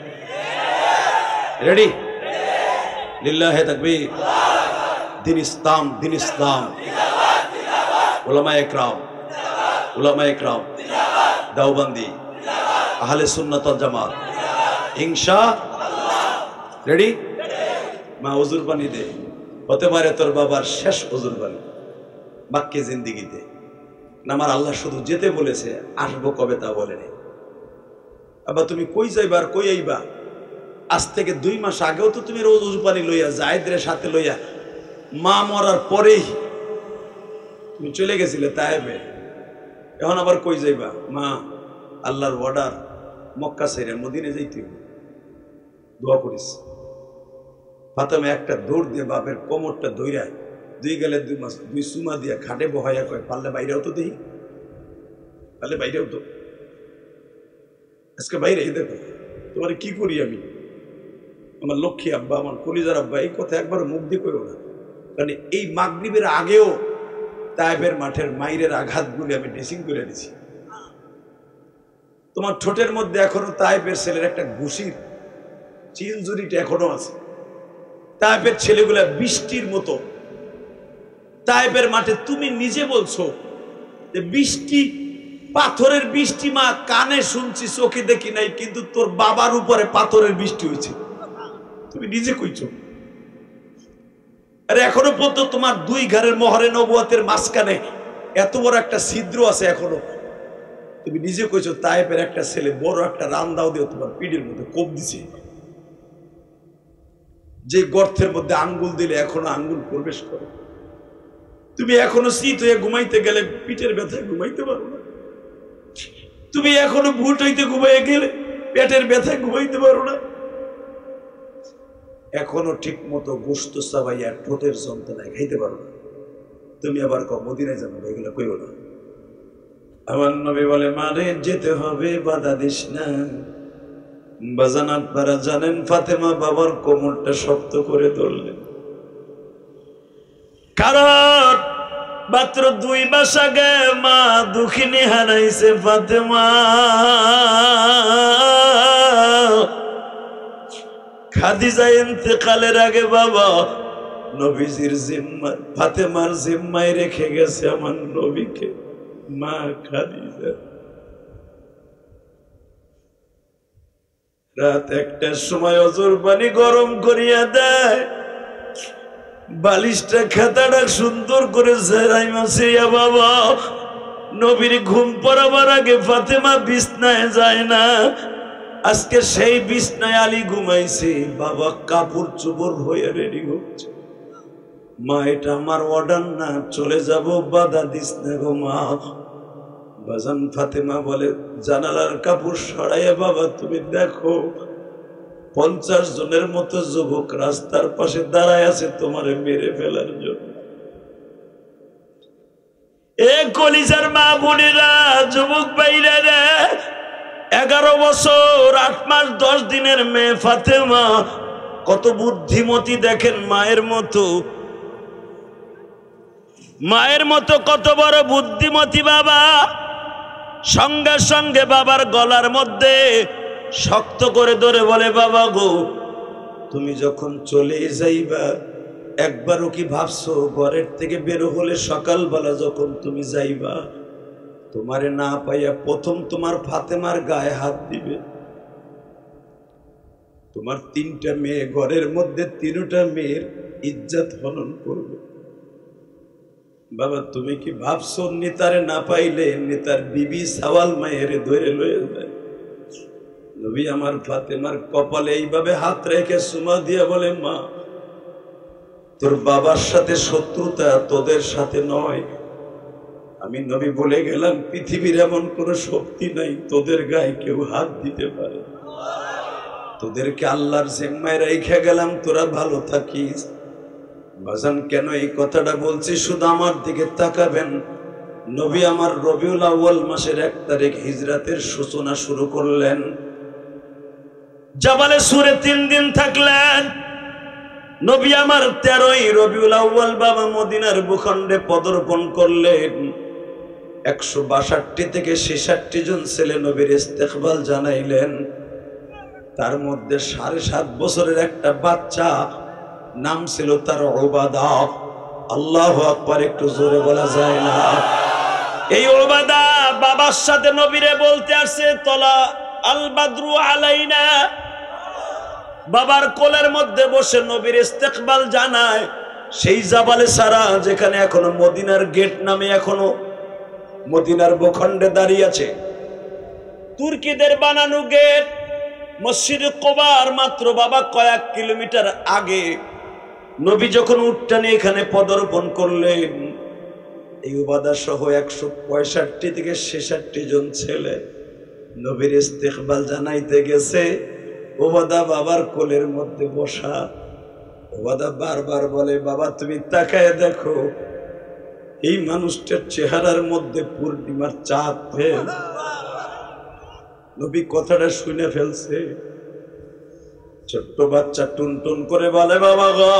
রেডি? লিল্লাহে তাকবীর। দিন ইসলাম, দিন ইসলাম। উলামায়ে কেরাম, দেওবন্দি, আহলে সুন্নাত ওয়াল জামাত, ইনশাআল্লাহ। রেডি? মা ওজুর পানি দে, হতে পারে তোর বাবার শেষ ওজুর পানি বাক্যে জিন্দিগিতে। আমার আল্লাহ শুধু যেতে বলেছে, আসবো কবে তা বলেনি। আবার তুমি কই যাইবা আর কই আইবা? আজ থেকে 2 মাস আগেও তো তুমি রোজ ওজু পানি লইয়া জায়েদের সাথে লইয়া মা মরার পরেই তুমি চলে গেছিলে তায়েবে। এখন আবার কই যাইবা? মা, আল্লাহর অর্ডার, মক্কা ছেড়ে মদিনে যাইতে হবে, দোয়া করিস। ফাতেমা একটা দৌড় দিয়ে বাপের কোমরটা ধইরা 2 গেলে 2 মাস 2 সুমা দিয়া খাটে বহাইয়া কয়, পারলে বাইরেও তো দেখি, পারলে বাইরেও তো, আজকে বাইরে দেখো তোমার কি করি আমি, আমার লক্ষ্মী আব্বা, আমার কলিজার আব্বা। এই কথা একবার মুখ দিয়ে করো না, কারণ এই মাগরিবের আগেও তায়েফের মাঠের মাইরের আঘাতগুলি আমি ড্রেসিং করে দিছি। তোমার ঠোঁটের মধ্যে এখনো তায়েফের ছেলের একটা ঘুষির চিনজুরিটা এখনো আছে। তায়েফের ছেলেগুলা বৃষ্টির মতো। তায়েফের মাঠে তুমি নিজে বলছো যে বৃষ্টি, পাথরের বৃষ্টি মা কানে শুনছি, চোখে দেখি নাই, কিন্তু তোর বাবার উপরে পাথরের বৃষ্টি হয়েছে, তুমি নিজে কইছো। আরে এখনো পর্যন্ত তোমার 2 ঘরের মহরে নবুয়তের মাঝখানে এত বড় একটা ছিদ্র আছে এখনো। তুমি নিজে কইছো তায়েফের একটা ছেলে বড় একটা রান্দাও দিয়ে তোমার পিঠের মধ্যে কোপ দিছে, যে গর্তের মধ্যে আঙ্গুল দিলে এখনো আঙ্গুল প্রবেশ করে। তুমি এখনো শীত হয়ে ঘুমাইতে গেলে পিঠের ব্যথায় ঘুমাইতে পারো না। তুমি এখনো ভুট হইতে ঘুমাইয়ে গেলে পেটের ব্যথায় ঘুমাইতে পারো না। এখনো ঠিক মতো গোস্ত চাবাইয়া ঠোঁটের যন্ত্রণায় খাইতে পারো না। তুমি আবার মদিনায় যাবো, এগুলো কইও না। আমার নবী বলে, মারে যেতে হবে, বাধা দিস না। বাজান আপনারা জানেন, ফাতেমা বাবার কোমরটা শক্ত করে ধরলেন, কারণ মাত্র 2 মাস আগে মা দুঃখিনী হারাইছে ফাতেমা। খাদিজা ইন্তেকালের আগে বাবা নবীজির জিম্মা, ফাতেমার জিম্মায় রেখে গেছে আমার নবীকে মা খাদিজা। রাত 1টার সময় ওজুর পানি গরম করিয়া দেয়, বালিশটা খাতাটা সুন্দর করে ঝেড়াই মাছিয়া বাবা নবীর ঘুম পড়াবার আগে ফাতেমা বিছনায় যায় না। আজকে সেই বিছনায় আলী ঘুমাইছে, বাবা কাপড় চোপড় হয়ে রেডি হচ্ছে। মা, এটা আমার অর্ডার না, চলে যাব, বাধা দিস না গো মা। বাজান ফাতেমা বলে, জানালার কাপড় সরাইয়া বাবা তুমি দেখো 50 জনের মতো যুবক রাস্তার পাশে দাঁড়ায় আছে তোমারে মেরে ফেলার জন্য। এ কলিজার মা বোনেরা, যুবক ভাইরা রে, 11 বছর 8 মাস 10 দিনের মেয়ে ফাতেমা কত বুদ্ধিমতী দেখেন, মায়ের মতো, মায়ের মতো কত বড় বুদ্ধিমতী বাবা। সঙ্গে সঙ্গে বাবার গলার মধ্যে শক্ত করে ধরে বলে, বাবা গো, তুমি যখন চলে যাইবা একবারও কি ভাবছো ঘরের থেকে বের হলে সকালবেলা যখন তুমি যাইবা তোমারে না পাইয়া প্রথম তোমার ফাতেমার গায়ে হাত দিবে? তোমার 3টা মেয়ে ঘরের মধ্যে, 3টা মেয়ের ইজ্জত হনন করবে। বাবা তুমি কি ভাবছো নেতারে না পাইলে নেতার বিবি সাওয়াল মায়ের ধরে লয়ে যায়? নবী আমার ফাতেমার কপালে এইভাবে হাত রেখে সুমা দিয়ে বলে, মা তোর বাবার সাথে শত্রুতা, তোদের সাথে নয়। আমি নবী বলে গেলাম, পৃথিবীর এমন কোন শক্তি নাই তোদের গায়ে কেউ হাত দিতে পারে। তোদেরকে আল্লাহর জিম্মায় রেখে গেলাম, তোরা ভালো থাকিস। বাজান কেন এই কথাটা বলছি শুধু আমার দিকে তাকাবেন। নবী আমার রবিউল আউয়াল মাসের 1 তারিখ হিজরাতের সূচনা শুরু করলেন। জাবালে সুরে 3 দিন থাকলেন। নবী আমার 13ই রবিউল আউয়াল বাবা মদিনার ভূখণ্ডে পদার্পণ করলেন। 162 থেকে 66 জন ছেলে নবীর ইস্তেকবাল জানাইলেন। তার মধ্যে 7.5 বছরের একটা বাচ্চা নাম ছিল তার উবাদা। আল্লাহু আকবার, একটু জোরে বলা যায় না? এই উবাদা বাবার সাথে নবীরে বলতে আসছে, তলা আল বাদরু আলাইনা। বাবার কোলের মধ্যে বসে নবীর ইস্তেকবাল জানায়। সেই জাবালে সারা, যেখানে এখনো মদিনার গেট নামে এখনো মদিনার ভূখণ্ডে দাঁড়িয়ে আছে তুর্কিদের বানানো গেট, মসজিদ কুবার মাত্র বাবা কয়েক কিলোমিটার আগে। নবী যখন উট্টানে এখানে পদার্পণ করলেন, এই উবাদা সহ 165 থেকে 66 জন ছেলে নবীর ইস্তেকবাল জানাইতে গেছে। উবাদা বাবার কোলের মধ্যে বসা। উবাদা বারবার বলে, বাবা তুমি তাকায় দেখো, এই মানুষটার চেহারার মধ্যে পূর্ণিমার চাঁদ ফেল। নবী কথাটা শুনে ফেলছে। ছোট্ট বাচ্চা টুনটুন করে বলে, বাবা গো,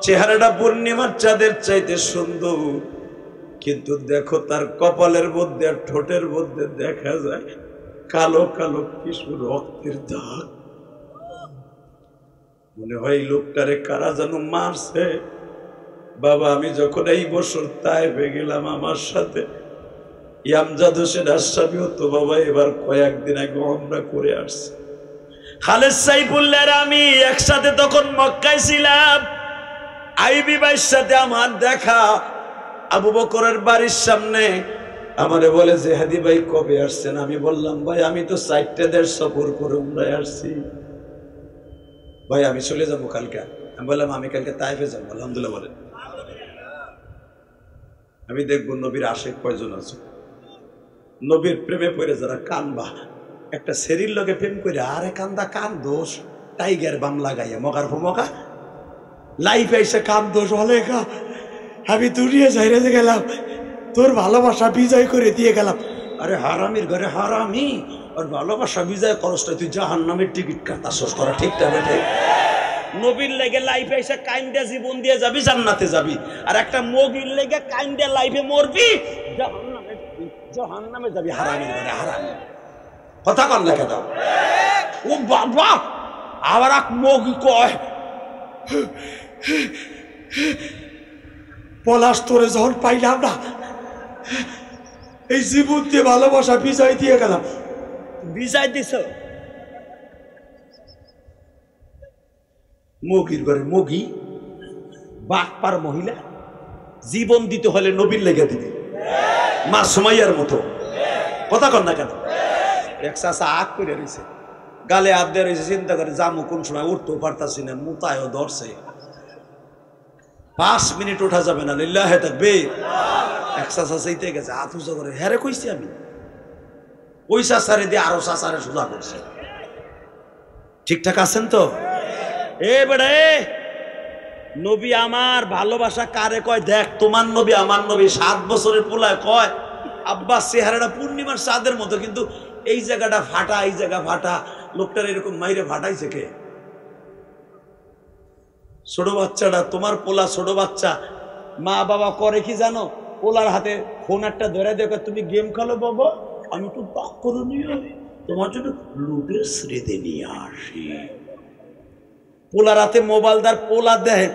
চেহারাটা পূর্ণিমার চাঁদের চাইতে সুন্দর, কিন্তু দেখো তার কপালের মধ্যে আর ঠোঁটের মধ্যে দেখা যায় কালো কালো কিছু রক্তের দাগ। মনে হয় লোকটারে কারা যেন মারছে। বাবা আমি যখন এই বছর তায়েফে গেলাম, আমার সাথে ইয়ামজাদ হোসেন আশরাফিও তো বাবা এবার কয়েকদিন আগে উমরা করে আসছে। খালেদ সাইফুল্লাহর আমি একসাথে তখন মক্কায় ছিলাম। আইবি ভাইয়ের সাথে আমার দেখা আবু বকরের বাড়ির সামনে। আমারে বলে যে হাদি ভাই কবে আসছেন? আমি বললাম ভাই আমি তো 4টা দেশ সফর করে উমরায় আসছি ভাই, আমি চলে যাবো কালকে। আমি বললাম আমি কালকে তায়েফে যাবো। আলহামদুলিল্লাহ বলেন। আমি দেখবো নবীর আশেক কয়জন আছে, নবীর প্রেমে পড়ে যারা কানবা। একটা সেরির লগে প্রেম করে আরে কান্দা কান দোষ, টাইগার বাম লাগাইয়া মগার ফমকা লাইফে এসে কান দোষ হলে আমি দুনিয়া যাইরে গেলাম, তোর ভালোবাসা বিজয় করে দিয়ে গেলাম। আরে হারামির ঘরে হারামি, আর ভালোবাসা বিজয় করস তুই জাহান্নামের টিকিট কাটা শেষ করা ঠিক না বেটে? নবীর লেগে লাইফে এসে কাইন্দা জীবন দিয়ে যাবি, জান্নাতে যাবি। আর একটা মগির লেগে কাইন্দা লাইফে মরবি, জাহান্নামে যাবি। হারামির ঘরে হারামি, কথা কন লেখা দাও। ও বাবা, আবার এক মগি কয় পলাশ তোরে যখন পাইলাম না, এই জীবন দিয়ে ভালোবাসা বিজয় দিয়ে গেলাম। বিজয় দিছ মগির ঘরে মগি, বাটপার মহিলা। জীবন দিতে হলে নবীর লেগে দিবে, মা সুমাইয়ার মতো। কথা কন না কেন? এক চাষা আগ করে রয়েছে, গালে হাত দিয়ে রয়েছে, চিন্তা করে জামু কোন সময় উঠতেও পারতাছি না, মুতায়ও ধরছে। 5 মিনিট ওঠা যাবে না, লিল্লাহে তাকবীর। এক চাষা চাইতে গেছে, হাত উঁচা করে, হ্যাঁ রে কইছি আমি। ওই চাষারে দিয়ে আরো চাষারে সোজা করছে। ঠিকঠাক আছেন তো? এ বেড়ে নবী আমার ভালোবাসা কারে কয় দেখ, তোমার নবী আমার নবী। 7 বছরের পোলায় কয় আব্বা চেহারাটা পূর্ণিমার চাঁদের মতো, কিন্তু এই জায়গাটা ফাটা, এই জায়গা ফাটা। লোকটার এরকম মাইরে ফাটাইছে কে? ছোট বাচ্চাটা, তোমার পোলা ছোট বাচ্চা। মা বাবা করে কি জানো? পোলার হাতে ফোন একটা ধরে দেখো, তুমি গেম খেলো বাবা, আমি তো বাক করে নিয়ে তোমার জন্য লুডের স্মৃতি নিয়ে আসি। পোলার হাতে মোবাইল দার, পোলা দেয়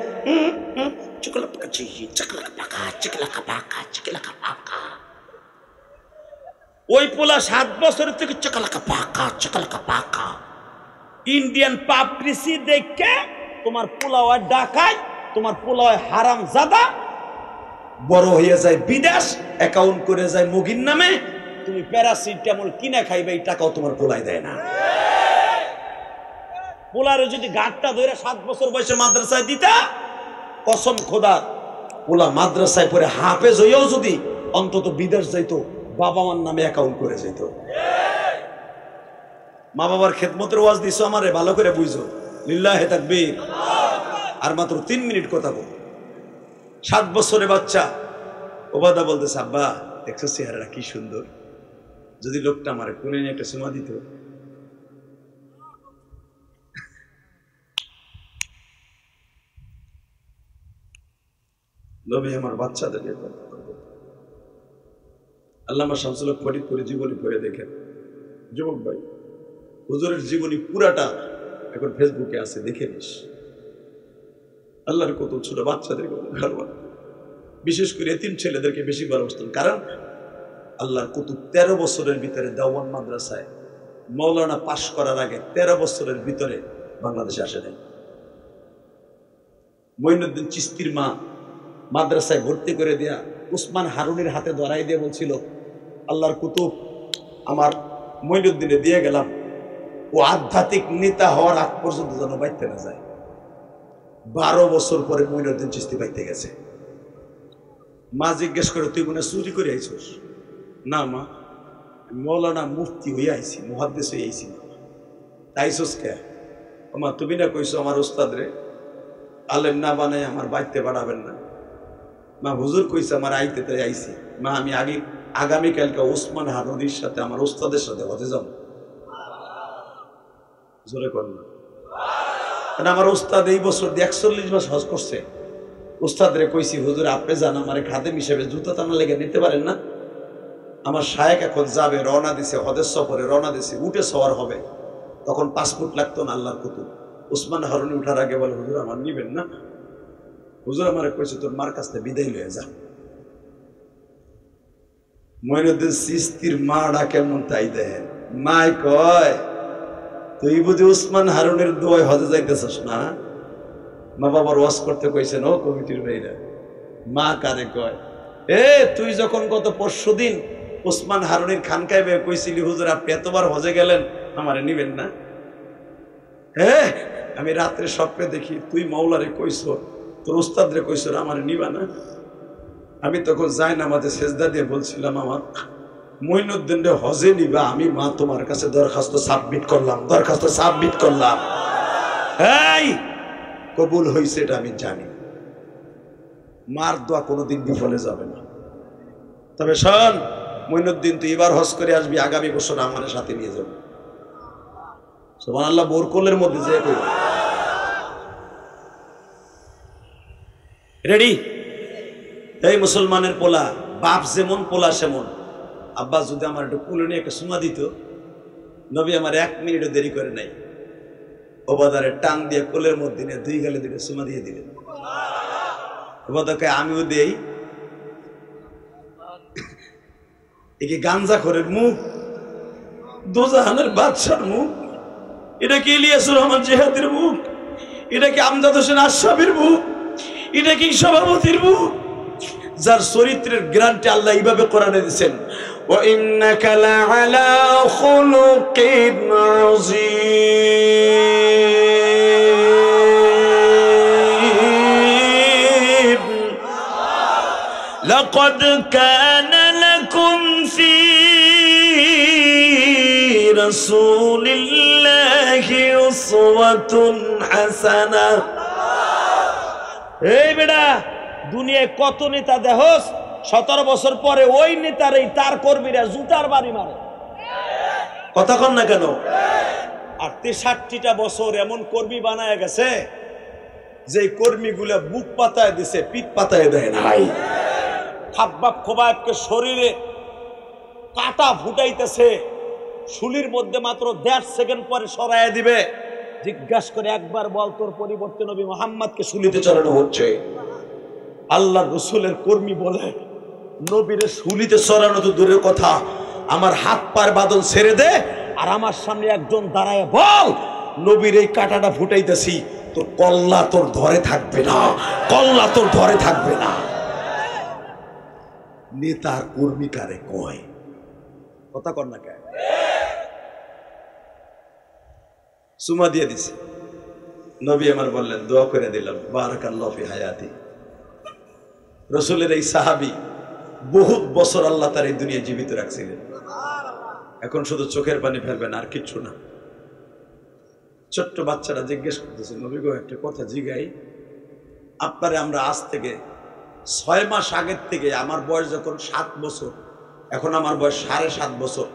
ওই পোলা 7 বছরের থেকে চকালাকা পাকা চকালাকা পাকা ইন্ডিয়ান পাপড়িসি দেখে তোমার পোলা হয় ডাকায়, তোমার পোলা হয় হারাম জাদা। বড় হয়ে যায় বিদেশ, অ্যাকাউন্ট করে যায় মুগির নামে। তুমি প্যারাসিটামল কিনে খাইবে, এই টাকাও তোমার পোলায় দেয় না। পোলারে যদি গাঁটটা ধরে 7 বছর বয়সে মাদ্রাসায় দিতা, কসম খোদা পোলা মাদ্রাসায় পড়ে হাফেজ হইয়াও যদি অন্তত বিদেশ যাইতো, বাবা মার নামে অ্যাকাউন্ট করে যেত। মা বাবার খেদমতের ওয়াজ দিছো আমারে, ভালো করে বুঝো। লিল্লাহে তাকবীর। আর মাত্র 3 মিনিট কথা বল। 7 বছরের বাচ্চা ওবাদা বলতেছে, আব্বা দেখছো চেহারাটা কি সুন্দর, যদি লোকটা আমারে কোলে নিয়ে একটা চুমা দিত। নবী আমার বাচ্চাদেরকে আল্লামা শামসুল হক ফরিদপুরের জীবনী পড়ে দেখেন। যুবক ভাই, হুজুরের জীবনী পুরাটা এখন ফেসবুকে আছে, দেখে নিস। আল্লাহর কত ছোট বাচ্চাদেরকে ভালোবাসতেন, বিশেষ করে এতিম ছেলেদেরকে বেশি ভালোবাসতেন। কারণ আল্লাহর কুতুব 13 বছরের ভিতরে দেওবন মাদ্রাসায় মৌলানা পাশ করার আগে 13 বছরের ভিতরে বাংলাদেশে আসে নাই। মঈনুদ্দিন চিশতির মা মাদ্রাসায় ভর্তি করে দেয়া উসমান হারুনের হাতে ধরাই দিয়ে বলছিল, আল্লাহর কুতুব আমার মঈনুদ্দিনে দিয়ে গেলাম, ও আধ্যাত্মিক নেতা হওয়ার আগ পর্যন্ত যেন বাইতে না যায়। 12 বছর পরে মঈনুদ্দিন চিশতি বাইতে গেছে। মা জিজ্ঞেস করে, তুই মনে চুরি করে আইছিস? না মা, মৌলানা মুফতি হয়ে আইছি, মুহাদ্দিস হয়ে আইছি। তাইছস কে? মা তুমি না কইছো আমার উস্তাদ রে আলেম না বানাই আমার বাইতে বাড়াবেন না। মা হুজুর কইছে আমার আইতে তাই আইছি। মা আমি আগামীকালকে ওসমান হারুনির সাথে আমার উস্তাদের সাথে হজে যাব। জোরে কর না। আমার উস্তাদ এই বছর 41 মাস হজ করছে। উস্তাদ রে কইছি, হুজুর আপনি জান আমার খাদেম হিসেবে জুতা টানা লেগে নিতে পারেন না? আমার শায়েক এখন যাবে, রওনা দিছে, হজের সফরে রওনা দিছে, উঠে সওয়ার হবে। তখন পাসপোর্ট লাগতো না আল্লাহর কুতুব। উসমান হারুনি উঠার আগে বলে, হুজুর আমার নিবেন না? হুজুর আমার কইছে তোর মার কাছ থেকে বিদায় লয়ে যা। মঈনুদ্দিন চিশতির মা ডাকে মন তাই দেন, মাই কয় তুই বুঝি উসমান হারুনের দোয়ায় হজে যাইতেছস না? মা বাবার ওয়াজ করতে কইছেন ও কমিটির ভাইরা। মা কারে কয়, তুই যখন গত পরশুদিন উসমান হারুনির খানকায় বেয়ে কইছিলি হুজুর আপনি এতবার হজে গেলেন, আমারে নিবেন না? আমি রাত্রে স্বপ্নে দেখি তুই মাওলারে কইছ, তোর উস্তাদ রে কইছ আমারে নিবা না? আমি তখন যাই না আমাদের সেজদা দিয়ে বলছিলাম, আমার মঈনুদ্দিন রে হজে নিবা, আমি মা তোমার কাছে দরখাস্ত সাবমিট করলাম। কবুল হয়েছে এটা আমি জানি। মার দোয়া কোনোদিন বিফলে যাবে না। তবে শোন মঈনুদ্দিন, তুই এবার হজ করে আসবি, আগামী বছর আমার সাথে নিয়ে যাবো। সুবহানাল্লাহ, বোরকলের মধ্যে যে কই রেডি। এই মুসলমানের পোলা, বাপ যেমন পোলা সেমন। আব্বা যদি আমার একটু কুলে নিয়ে একটা সুমা দিত, নবী আমার 1 মিনিটও দেরি করে নাই, ওবাদারে টান দিয়ে কোলের মধ্যে নিয়ে 2 গালে দিলে সুমা দিয়ে দিলেন। ওবাদাকে আমিও দেই। একে গাঞ্জা খোরের মুখ, দোজাহানের বাদশার মুখ, এটা কি ইলিয়াসুর রহমান জিহাদের মুখ, এটা কি আমজাদ হোসেন আশরাফের মুখ, এটা কি সভাপতির মুখ, যার চরিত্রের গ্যারান্টি আল্লাহ এইভাবে কোরআনে দিয়েছেন, ওয়া ইন্নাকা লাআলা খুলুকিন আযীম লাকাদ কানা লাকুম ফি রাসূলিল্লাহি উসওয়াতুন হাসানাহ। এই বেটা, দুনিয়ায় কত নেতা দেহস, 17 বছর পরে ওই নেতার এই তার কর্মীরা জুতার বাড়ি মারে। কথা কন না কেন? আর 63টা বছর এমন কর্মী বানায় গেছে যে কর্মীগুলা বুক পাতায় দিছে, পিঠ পাতায় দেয় নাই। খাব্বাব খোবাবকে শরীরে কাটা ফুটাইতেছে, শুলির মধ্যে মাত্র 1.5 সেকেন্ড পরে সরাইয়া দিবে। জিজ্ঞাসা করে একবার বল, তোর পরিবর্তে নবী মুহাম্মদকে শুলিতে চড়ানো হচ্ছে। আল্লাহর রাসূলের কর্মী বলে, নবীরে শুলিতে চড়ানো তো দূরের কথা, আমার হাত পায়ের বাঁধন ছেড়ে দে, আর আমার সামনে একজন দাঁড়ায় বল, নবীর এই কাটাটা ফুটাইতেছি, তোর কল্লা তোর ধরে থাকবে না, কল্লা তোর ধরে থাকবে না। নেতার কর্মী কারে কয়? কথা কর না কেন? সুমা দিয়ে দিছে। নবী আমার বললেন, দোয়া করে দিলাম, বারাকাল্লাহু ফি হায়াতি। রাসূলের এই সাহাবী বহুত বছর আল্লাহ তার এই দুনিয়া জীবিত রাখছিলেন। এখন শুধু চোখের পানি ফেলবেন, আর কিচ্ছু না। ছোট্ট বাচ্চারা জিজ্ঞেস করতেছে, নবী গো একটা কথা জিগাই, আপনারে আমরা আজ থেকে 6 মাস আগের থেকে, আমার বয়স যখন 7 বছর, এখন আমার বয়স 7.5 বছর,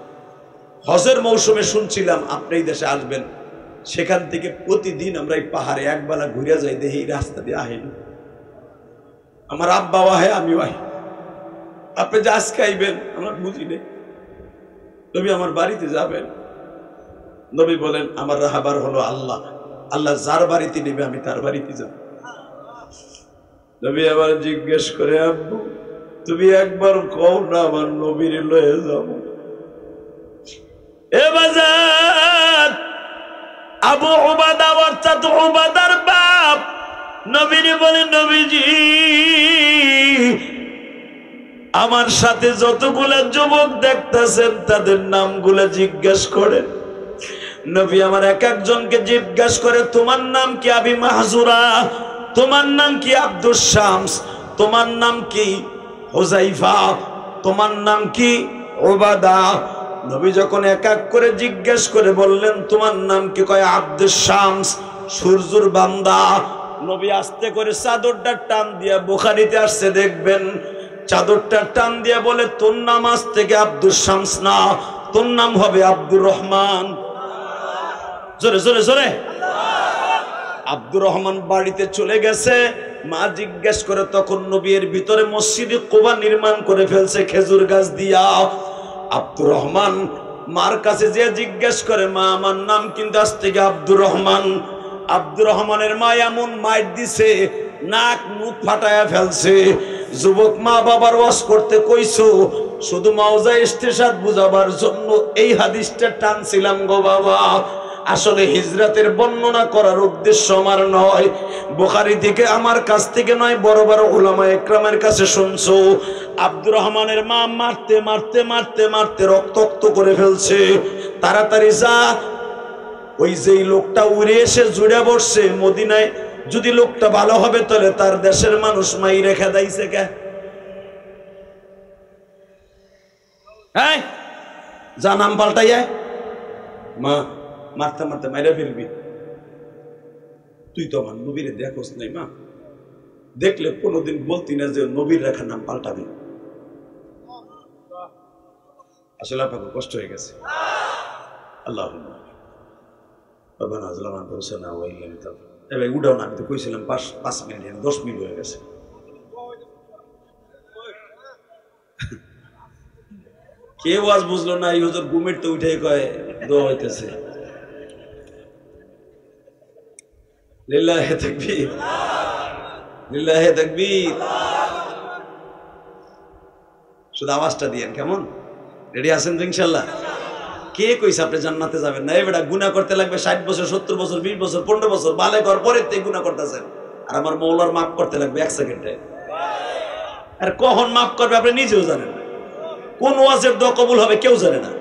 হজের মৌসুমে শুনছিলাম আপনি এই দেশে আসবেন, সেখান থেকে প্রতিদিন আমরা এই পাহাড়ে একবেলা ঘুরে যাই, দেখি এই রাস্তা দিয়ে আহিল, আমার আব্বা আহে, আমিও আহি, আপনি যে আজকে আইবেন আমার বুঝি নেই। নবী আমার বাড়িতে যাবেন। নবী বলেন, আমার রাহাবার হলো আল্লাহ, আল্লাহ যার বাড়িতে নেবে আমি তার বাড়িতে যাব। নবী আবার জিজ্ঞেস করে, আব্বু তুমি একবার কও না আমার নবীর লয়ে যাব। এ বাজার আবু উবাদা অর্থাৎ উবাদার বাপ নবীর বলে, নবীজি আমার সাথে যতগুলা যুবক দেখতেছেন তাদের নামগুলা জিজ্ঞেস করেন। নবী আমার এক একজনকে জিজ্ঞাসা করে, তোমার নাম কি আবি মাহজুরা, তোমার নাম কি আব্দুস শামস, তোমার নাম কি হুযাইফা, তোমার নাম কি উবাদা। নবী যখন এক এক করে জিজ্ঞেস করে বললেন তোমার নাম কি, কয় আব্দুস শামস, সূর্যের বান্দা। নবী আস্তে করে চাদরটা টান দিয়া, বুখারীতে আসছে দেখবেন, চাদরটা টান দিয়া বলে, তোর নাম আজ থেকে আব্দুস শামস না, তোর নাম হবে আব্দুর রহমান। জোরে জোরে জোরে। আব্দুর রহমান বাড়িতে চলে গেছে। মা জিজ্ঞেস করে, তখন নবীর ভিতরে মসজিদে কুবা নির্মাণ করে ফেলছে খেজুর গাছ দিয়া। আব্দুর রহমান মার কাছে যে জিজ্ঞেস করে, মা আমার নাম কিন্তু আজ থেকে আব্দুর রহমান। আব্দুর রহমানের মা এমন মাইর দিছে, নাক মুখ ফাটায়া ফেলছে। যুবক মা বাবার ওয়াজ করতে কইছো, শুধু মাওজা ইস্তেশাদ বুঝাবার জন্য এই হাদিসটা টানছিলাম গো বাবা। আসলে হিজরাতের বর্ণনা করার উদ্দেশ্য আমার নয়, বুখারী থেকে আমার কাছ থেকে নয়, বড় বড় উলামা ইকরামের কাছে শুনছো। আব্দুর রহমানের মা মারতে মারতে মারতে মারতে রক্তাক্ত করে ফেলছে। তাড়াতাড়ি যা, ওই যেই লোকটা উড়ে এসে জুড়ে বসছে মদিনায়, যদি লোকটা ভালো হবে তাহলে তার দেশের মানুষ মাই রেখা দাইছে কে? হ্যাঁ, যা নাম পাল্টাইয়া মা মারতে মারতে মাইরা ফেলবি। তুই তো আমার নবীরে দেখোস নাই মা, দেখলে কোনোদিন বলতি না যে নবীর রেখা নাম পাল্টাবি। আসলে আপনাকে কষ্ট হয়ে গেছে। আল্লাহ বাবা নাজলাম হোসেন এবার উঠাও না, আমি তো কইছিলাম 5 মিনিট 10 মিনিট হয়ে গেছে। কেউ আজ বুঝলো না, এই হুজুর ঘুমের তো উঠে কয় দোয়া হইতেছে। লিল্লাহি তাকবীর, লিল্লাহি তাকবীর। শুধু আওয়াজটা দিয়েন, কেমন? রেডি আছেন তো ইনশাআল্লাহ? কে কইছে আপনি জান্নাতে যাবেন না? এই বেটা গুনাহ করতে লাগবে 60 বছর 70 বছর 20 বছর 15 বছর, বালে ঘর পরে তে গুনাহ করতেছেন, আর আমার মওলার মাফ করতে লাগবে 1 সেকেন্ডে। আর কখন মাফ করবে আপনি নিজেও জানেন না, কোন ওয়াজের দোয়া কবুল হবে কেউ জানে না।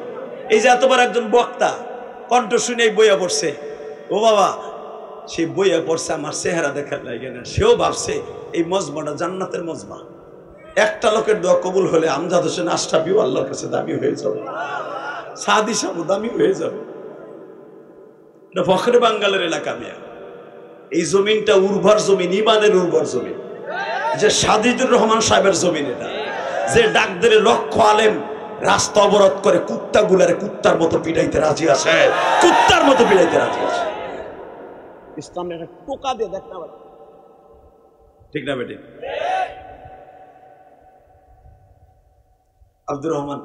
এই যে এতবার একজন বক্তা কণ্ঠ শুনে বইয়া পড়ছে, ও বাবা সেই বইয়া পড়ছে আমার চেহারা দেখার লাগে না, সেও ভাবছে এই মজমাটা জান্নাতের মজমা। একটা লোকের দোয়া কবুল হলে আমজাদ হোসেন আশরাফিও আল্লাহর কাছে দামি হয়ে যাবে, সাদি সাবু দামি হয়ে যাবে। এটা ফখরে বাঙ্গালের এলাকা মিয়া। এই জমিনটা উর্বর জমিন, ইমানের উর্বর জমিন, যে সাদিদুর রহমান সাহেবের জমিন। এটা যে ডাক দিলে লক্ষ আলেম রাস্তা অবরোধ করে কুত্তা গুলারে কুত্তার মতো পিটাইতে রাজি আছে, কুত্তার মতো পিটাইতে রাজি আছে। ইসলামের একটা টোকা দিয়ে দেখতে পারে, ঠিক না বেটি? আব্দুর রহমান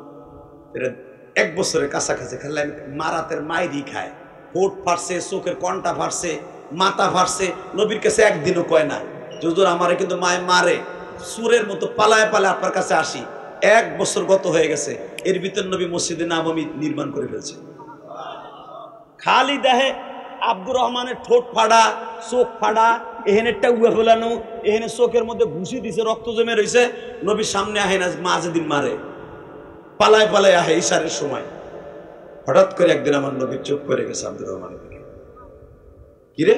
1 বছরের কাছাকাছি খেলে মারাতের মাইরি খায়, ঠোঁট ফাটছে, চোখের কন্টা ফাটছে, মাথা ফাটছে। নবীর কাছে একদিনও কয় না হুজুর আমারে কিন্তু মায় মারে, সুরের মতো পালায় পালায় আপনার কাছে আসি। 1 বছর গত হয়ে গেছে, এর ভিতর নবী মসজিদে নববী নির্মাণ করে ফেলছে। খালি দেহে আব্দুর রহমানের ঠোঁট ফাড়া, চোখ ফাড়া, এখানে টাউয়া ফেলানো, এখানে চোখের মধ্যে ঘুষি দিছে, রক্ত জমে রয়েছে। নবীর সামনে আহে না, মাঝে দিন মারে, পালায় পালায় আহে ইশারের সময়। হঠাৎ করে একদিন আমার নবীর চোখ পড়ে গেছে আব্দুর রহমানের দিকে। কিরে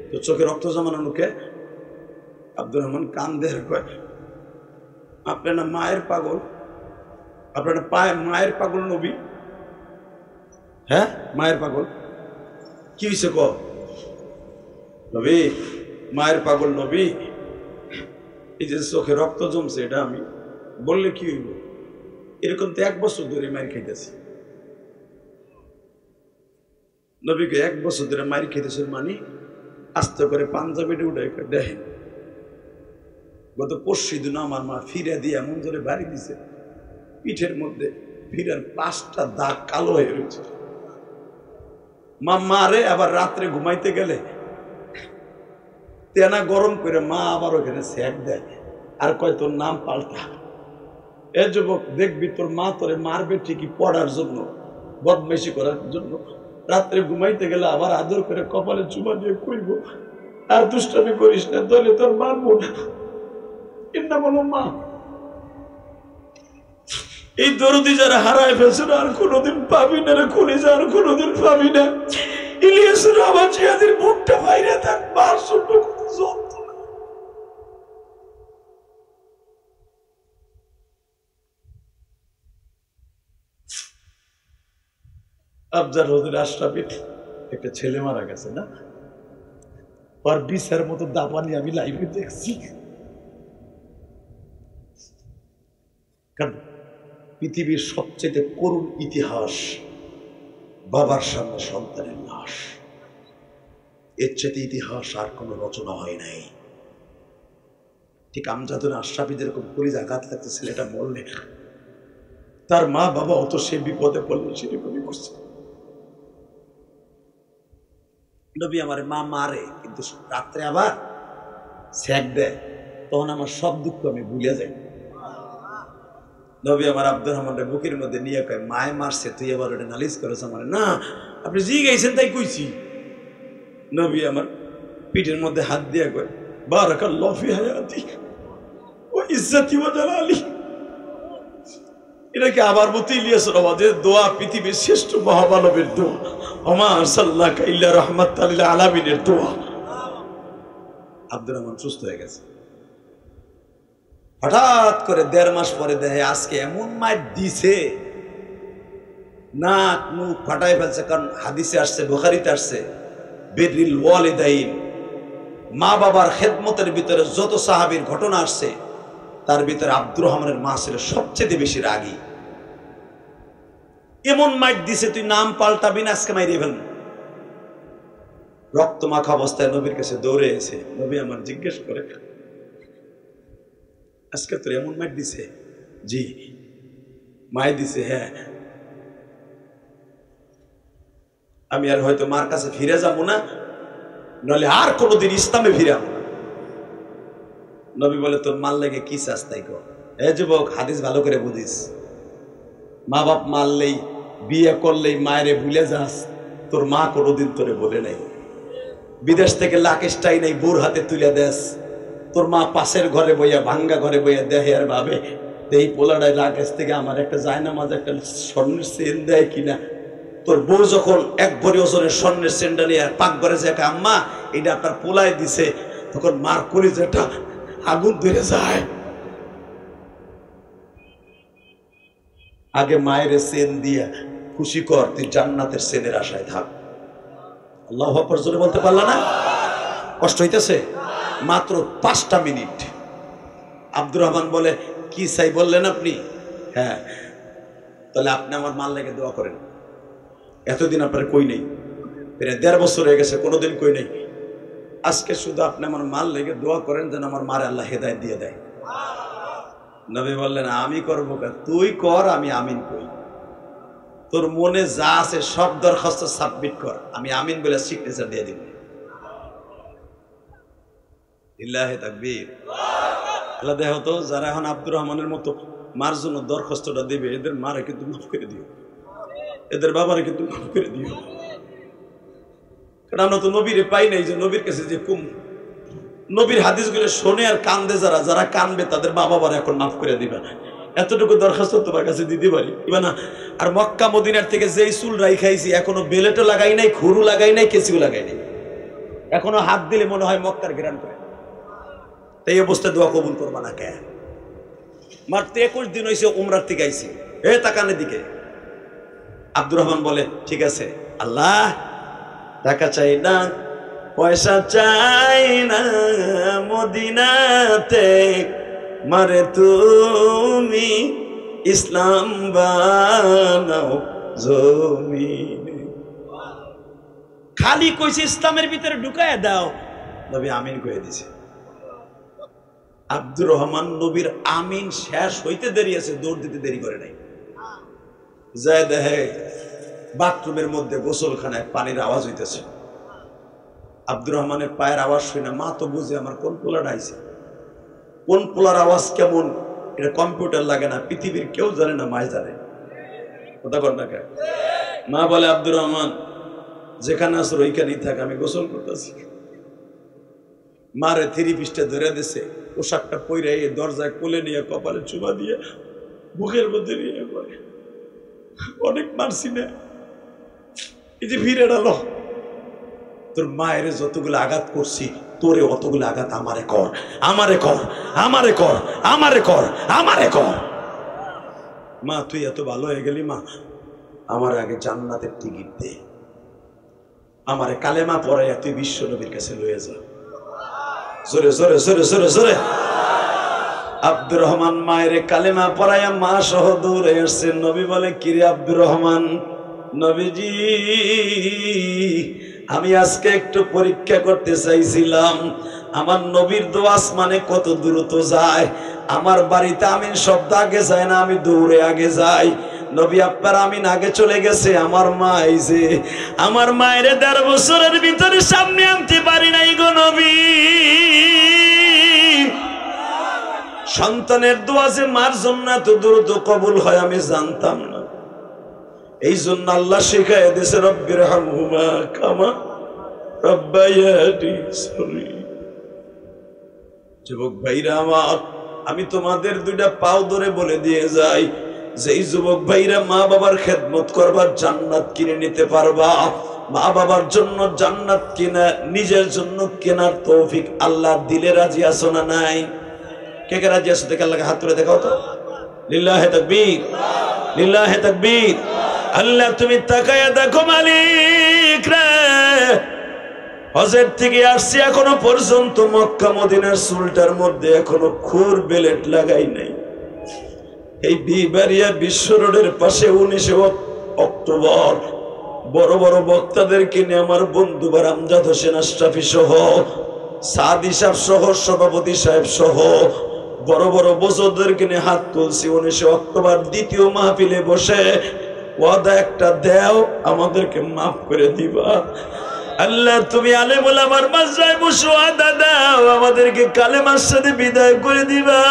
তোর চোখে রক্ত জমানো নুকে? আব্দুর রহমান কান্দে কয়, আপনার না মায়ের পাগল, আপনার মায়ের পাগল নবী? হ্যাঁ মায়ের পাগল। কি হয়েছে ক? নবী মায়ের পাগল নবী, এই যে চোখে রক্ত জমছে এটা আমি বললে কি হইব? এরকম তো 1 বছর ধরে মায়ের খাইতেছি। নবীকে 1 বছর ধরে মায়ের খাইতেছেন মানে আস্তে করে পাঞ্জাবিটা উঠে দেখেন, গত পরশু দিন আমার মা ফিরে দিয়ে এমন ধরে বাড়ি দিছে, পিঠের মধ্যে ফিরের 5টা দাগ কালো হয়ে রয়েছে। মা মারে, আবার রাত্রে ঘুমাইতে গেলে তেনা গরম করে মা আবার ওখানে সেক দেয় আর কয় তোর নাম পাল্টা। এ যুবক দেখবি তোর মা তোরে মারবে ঠিকই পড়ার জন্য, বদমাইশি করার জন্য। রাত্রে ঘুমাইতে গেলে আবার আদর করে কপালে চুমা দিয়ে কইব আর দুষ্টামি করিস না, তাহলে তোর মারবো না। এটা বলো মা। এই দরদি যারা হারায় ফেলছে আর কোনোদিন পাবি না রে, কলিজা আর কোনোদিন পাবি না। ইলিয়াসের আবার জিয়াদের বুকটা বাইরে থাক, মার ছোট যন্ত্রণা। আফজাল হুজুর আশরাফির একটা ছেলে মারা গেছে না, আর বিছার মতো দাপানি আমি লাইভে দেখছি। কারণ পৃথিবীর সবচেয়ে করুণ ইতিহাস বাবার সামনে সন্তানের লাশ, এর চেয়ে ইতিহাস আর কোন রচনা হয় নাই। ঠিক আমজাদুল আশরাফি যেরকম কলিজা আঘাত লাগছে ছেলেটা মরলে, তার মা বাবা অত সে বিপদে পড়লো সেরকমই করছে। নবী আমার মা মারে কিন্তু রাত্রে আবার স্যাক দেয়, তখন আমার সব দুঃখ আমি ভুলে যাই। নবী আমার আব্দুর রহমানের বুকের মধ্যে নিয়ে কয় মায় মারছে, তুই আবার ওটা নালিশ করেছ আমার? না, আপনি জি গাইছেন তাই কইছি। নবী আমার পিঠের মধ্যে হাত দিয়ে কয় বারাকাল্লাহু ফি হায়াতি ওয়া ইজ্জতি ওয়া জালালি। এটা কি আবার বলতে ইলিয়াসের আওয়াজে দোয়া, পৃথিবীর শ্রেষ্ঠ মহামানবের দোয়া, ওমা আরসালনাকা ইল্লা রাহমাতাল লিল আলামিনের দোয়া। আব্দুর রহমান সুস্থ হয়ে গেছে। হঠাৎ করে 1.5 মাস পরে দেখে আজকে এমন মাইর দিছে, নাক মুখ ফাটাই ফেলছে। কারণ হাদিসে আসছে, বুখারীতে আসছে, বিররিল ওয়ালিদাইন, মা বাবার খেদমতের ভিতরে যত সাহাবীর ঘটনা আসছে তার ভিতরে আব্দুর রহমানের মা ছিল সবচেয়ে বেশি রাগী। এমন মাইর দিছে তুই নাম পাল্টাবি না, আজকে মাইরে ফেলব। রক্ত মাখা অবস্থায় নবীর কাছে দৌড়ে এসে নবী আমার জিজ্ঞেস করে আজকে তোর এমন মাইর দিছে? জি। মায়ের দিছে? হ্যাঁ। আমি আর হয়তো মার কাছে ফিরে যাব না, নলে আর কোনোদিন ইসলামে ফিরে যাবো না। নবী বলে তোর মাল লেগে কি চাস তাই কর। এ যুবক, হাদিস ভালো করে বুঝিস। মা বাপ মারলেই, বিয়ে করলেই মায়েরে ভুলে যাস, তোর মা কোনোদিন তোরে বলে নাই। বিদেশ থেকে লাকেশটাই নাই বোর হাতে তুলে দেস, তোর মা পাশের ঘরে বইয়া, ভাঙ্গা ঘরে বইয়া দেখে আর ভাবে এই পোলাডায় লাকেশ থেকে আমার একটা জায়নামাজ, একটা স্বর্ণের চেন দেয় কিনা। তোর বউ যখন 1 ভরি ওজনের স্বর্ণের চেনটা নিয়ে পাক ঘরে যায়, আম্মা এটা আপনার পোলায় দিছে, তখন মার কলিজাটা আগুন ধরে যায়। আগে মায়ের চেন দিয়া খুশি কর, তুই জান্নাতের চেনের আশায় থাক। আল্লাহু আকবার জোরে বলতে পারলা না? কষ্ট হইতেছে? মাত্র 5টা মিনিট। আব্দুর রহমান বলে কি চাই বললেন আপনি? হ্যাঁ। তাহলে আপনি আমার মাল লেগে দোয়া করেন। এতদিন আপনার কই নেই, প্রায় 1.5 বছর হয়ে গেছে, কোনোদিন কই নেই। আজকে শুধু আপনি আমার মাল লেগে দোয়া করেন যেন আমার মারে আল্লাহ হেদায়েত দিয়ে দেয়। নবী বললেন আমি করবো কেন? তুই কর, আমি আমিন কই। তোর মনে যা আছে সব দরখাস্ত সাবমিট কর, আমি আমিন বলে সিগনেচার দিয়ে দিব। লিল্লাহি তাকবীর। আল্লাহ দেখো তো, যারা এখন আব্দুর রহমানের মতো মার জন্য দরখাস্তটা দিবে, এদের মারে কিন্তু মাফ করে দিও, এদের বাবারে কিন্তু মাফ করে দিও। কারণ আমরা তো নবীরে পাই নাই যে নবীর কাছে যে কুম নবীর হাদিসগুলো শোনে আর কান্দে, যারা কানবে তাদের মা বাবার এখন মাফ করে দিবে না। এতটুকু দরখাস্ত তোমার কাছে দিতে পারি না। আর মক্কা মদিনার থেকে যেই চুল রাইখাইছি, এখনো বেলেটও লাগাই নাই, খুরু লাগাই নাই, কেঁচিও লাগাই নাই, এখনো হাত দিলে মনে হয় মক্কার ঘেরান করে। তাই অবস্থায় দোয়া কবুল করবা না কে? মাত্র 21 দিন হয়েছে উমরার থেকে আইছি, এ তাকানের দিকে। আব্দুর রহমান বলে ঠিক আছে আল্লাহ, টাকা চাই না, পয়সা চাই না, মদিনাতে মারে তুমি ইসলাম বানাও জমিনে। খালি কইছে ইসলামের ভিতরে ঢুকায় দাও, নবী আমিন কয়ে দিছে। আব্দুর রহমান নবীর আমিন শেষ হইতে দেরি আছে, দৌড় দিতে দেরি করে নাই। যায় দেখে বাথরুমের মধ্যে গোসলখানায় পানির আওয়াজ হইতেছে। আব্দুর রহমানের পায়ের আওয়াজ শুনে মা তো বুঝে আমার কোন পোলার আইছে, কোন পোলার আওয়াজ কেমন, এটা কম্পিউটার লাগে না, পৃথিবীর কেউ জানে না, মাই জানে। কথা কর না কেন? মা বলে আব্দুর রহমান যেখানে আসো ওইখানেই থাক, আমি গোসল করতেছি। মারে 3 পিসটা ধরে দিছে, পোশাকটা পইরে এই দরজায় কোলে নিয়ে কপালে চুমা দিয়ে বুকের মধ্যে নিয়ে পড়ে, অনেক মারছি না, এই যে ভিড়ে ডালো, তোর মায়ের যতগুলো আঘাত করছি তোরে অতগুলো আঘাত আমারে কর, আমারে কর, আমারে কর, আমারে কর, আমারে কর। মা তুই এত ভালো হয়ে গেলি, মা আমার আগে জান্নাতের টিকিট দে, আমারে কালেমা পড়াইয়া তুই বিশ্ব নবীর কাছে লয়ে যা। জোরে জোরে জোরে জোরে জোরে। আব্দুর রহমান মায়ের কালেমা পড়াইয়া মা সহ দৌড়ে আসছে। নবী বলে কিরে আব্দুর রহমান, নবীজি আমি আজকে একটু পরীক্ষা করতে চাইছিলাম আমার নবীর দোয়া আসমানে কত দ্রুত যায়। আমার বাড়িতে আমিন শব্দ আগে যায় না, আমি দৌড়ে আগে যাই। নবী আপনার আমিন আগে চলে গেছে, আমার মা আইছে, আমার মায়ের ১.৫ বছরের ভিতরে সামনে আনতে পারি নাই গো নবী। সন্তানের দোয়া যে মার জন্য এত দ্রুত কবুল হয় আমি জানতাম না। এই জন্য আল্লাহ শিখায় দিয়েছে রব্বির হামহুমা কামা রব্বায়ানি সগীরা। যুবক ভাইরা আমার, আমি তোমাদের 2টা পাও ধরে বলে দিয়ে যাই, যেই যুবক ভাইরা মা বাবার খেদমত করবার জান্নাত কিনে নিতে পারবা, মা বাবার জন্য জান্নাত কিনা নিজের জন্য কেনার তৌফিক আল্লাহ দিলে রাজি আছো না নাই? কে কে রাজি আছো? দেখে আল্লাহকে হাত তুলে দেখাও তো। লিল্লাহে তাকবীর, লিল্লাহে তাকবীর। আল্লাহ তুমি তাকায়া দেখো মালিক রে, হজের থেকে আসছি এখনো পর্যন্ত মক্কা মদিনার চুলটার মধ্যে এখনো খুর বেলেট লাগাই নাই। এই বিবারিয়া বিশ্ব রোডের পাশে 19 অক্টোবর বড় বড় বক্তাদেরকে নিয়ে আমার বন্ধু আমজাদ হোসেন আশরাফি সহ, সাদি সাহেব সহ, সভাপতি সাহেব সহ বড় বড় বুজুর্গদেরকে নিয়ে হাত তুলছি। 19 অক্টোবর দ্বিতীয় মাহফিলে বসে ওয়াদা একটা দেও, আমাদেরকে মাফ করে দিবা। আল্লাহ তুমি আলেমুল আমার মাঝরায় বসে ওয়াদা দাও, আমাদেরকে কালেমার সাথে বিদায় করে দিবা,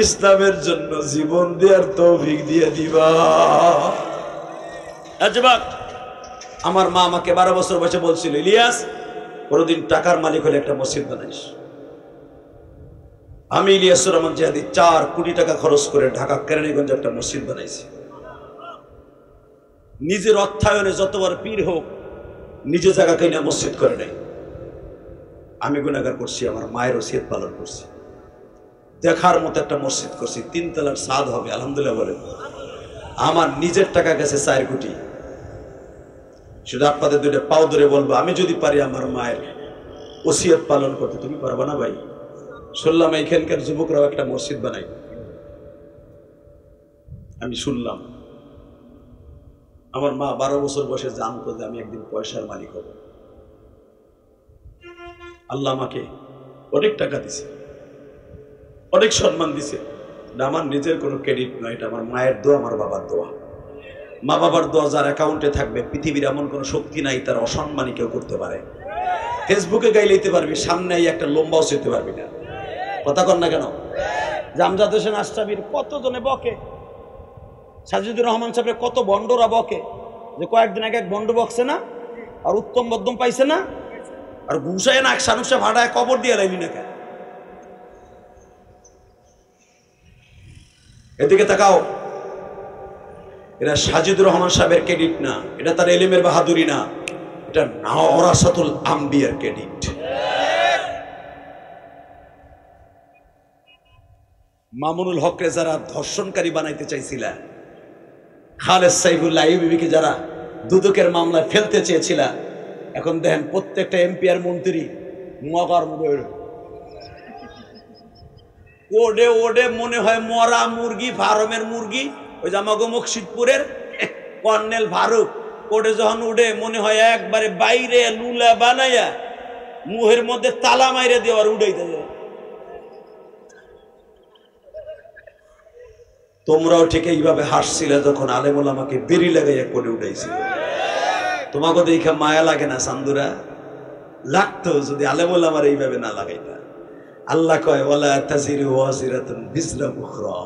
ইসলামের জন্য জীবন দেওয়ার তৌফিক দিয়ে দিবা। আজবাক আমার মা আমাকে 12 বছর বয়সে বলছিল, ইলিয়াস কোনদিন টাকার মালিক হলে একটা মসজিদ বানাইস। আমি ইলিয়াসুর রহমান জিহাদি 4 কোটি টাকা খরচ করে ঢাকা কেরানীগঞ্জে একটা মসজিদ বানাইছি। নিজের অর্থায়নে যতবার পীর হোক নিজে জায়গা কিনে মসজিদ করে নাই। আমি গুনাহগার করছি, আমার মায়ের ওসিয়ত পালন করছি, দেখার মতো একটা মসজিদ করছি, 3 তলার ছাদ হবে আলহামদুলিল্লাহ বলে। আমার নিজের টাকা গেছে 4 কোটি। শুধু আপনাদের 2টা পাও ধরে বলবো, আমি যদি পারি আমার মায়ের ওসিয়ত পালন করতে, তুমি পারবা না ভাই? শুনলাম এইখানকার যুবকরাও একটা মসজিদ বানাই, আমি শুনলাম। আমার মা 12 বছর বয়সে জানতো যে আমি একদিন পয়সার মালিক হব। আল্লাহ আমাকে অনেক টাকা দিছে, অনেক সম্মান দিছে। আমার নিজের কোনো ক্রেডিট নয়, এটা আমার মায়ের দোয়া, আমার বাবার দোয়া। মা বাবার দোয়া যার অ্যাকাউন্টে থাকবে, পৃথিবীর এমন কোনো শক্তি নাই তার অসম্মানী কেউ করতে পারে। ফেসবুকে গাইলে দিতে পারবি, সামনে একটা লম্বাও চেতে পারবি না। কথা কর না কেন? আমজাদ হোসেন আশরাফির কতজনে বকে, সাজিদুর রহমান সাহেবের কত বন্ডরা বকে যে কয়েকদিন আগে এক বন্ড বকছে না, আর উত্তম মধ্যম পাইছে না, আর ঘুষায় নাক সানুসা ভাড়ায় কবর দিয়ে লাইলি না কেন? এদিকে তাকাও, এটা সাজিদুর রহমান সাহেবের ক্রেডিট না, এটা তার এলেমের বাহাদুরি না, এটা নাওরাসাতুল আম্বিয়ার ক্রেডিট। মামুনুল হকরে যারা ধর্ষণকারী বানাইতে চাইছিল, খালেদ সাইফুল্লাহ আইয়ুবীকে যারা দুদকের মামলায় ফেলতে চেয়েছিল, এখন দেখেন প্রত্যেকটা এমপি আর মন্ত্রী মগার ওডে ওডে মনে হয় মরা মুরগি, ফার্মের মুরগি। ওই যে আমাগো মুর্শিদপুরের কর্নেল ফারুক, ওডে যখন উঠে মনে হয় একবারে বাইরে লুলা বানাইয়া মুহের মধ্যে তালা মাইরে দেওয়ার উড়াইতে যায়। তোমরাও ঠিক এইভাবে হাসছিলে যখন আলেমুল আমাকে বেরি লাগাইয়া কোলে উঠাইছিল। তোমাকে দেখে মায়া লাগে না চান্দুরা? লাগতো যদি আলেমুল আমার এইভাবে না লাগাইতা। আল্লাহ কয় ওয়ালা তাজিরু ওয়াজিরাতুন বিজরা উখরা।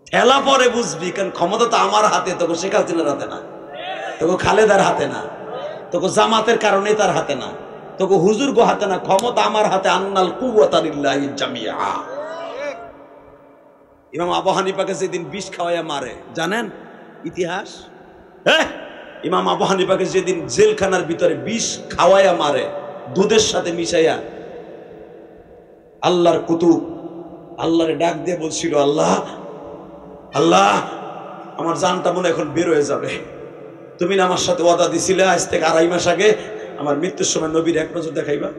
ঠেলা পরে বুঝবি, কারণ ক্ষমতা তো আমার হাতে, তোকে শেখ হাসিনার হাতে না, তোকে খালেদার হাতে না, তোকে জামাতের কারণে তার হাতে না, তোকে হুজুর গো হাতে না, ক্ষমতা আমার হাতে। আন্নাল কুওয়াতা লিল্লাহি জামিআ। ইমাম আবু হানিফাকে যেদিন বিষ খাওয়াইয়া মারে জানেন ইতিহাস? ইমাম আবু হানিফাকে যেদিন জেলখানার ভিতরে বিষ খাওয়াইয়া মারে দুধের সাথে মিশাইয়া, আল্লাহর কুতুব আল্লাহরে ডাক দিয়ে বলছিল, আল্লাহ আল্লাহ আমার জানটা মনে এখন বের হয়ে যাবে, তুমি না আমার সাথে ওয়াদা দিছিলে আজ থেকে 2.5 মাস আগে আমার মৃত্যুর সময় নবীর এক নজর দেখাইবা।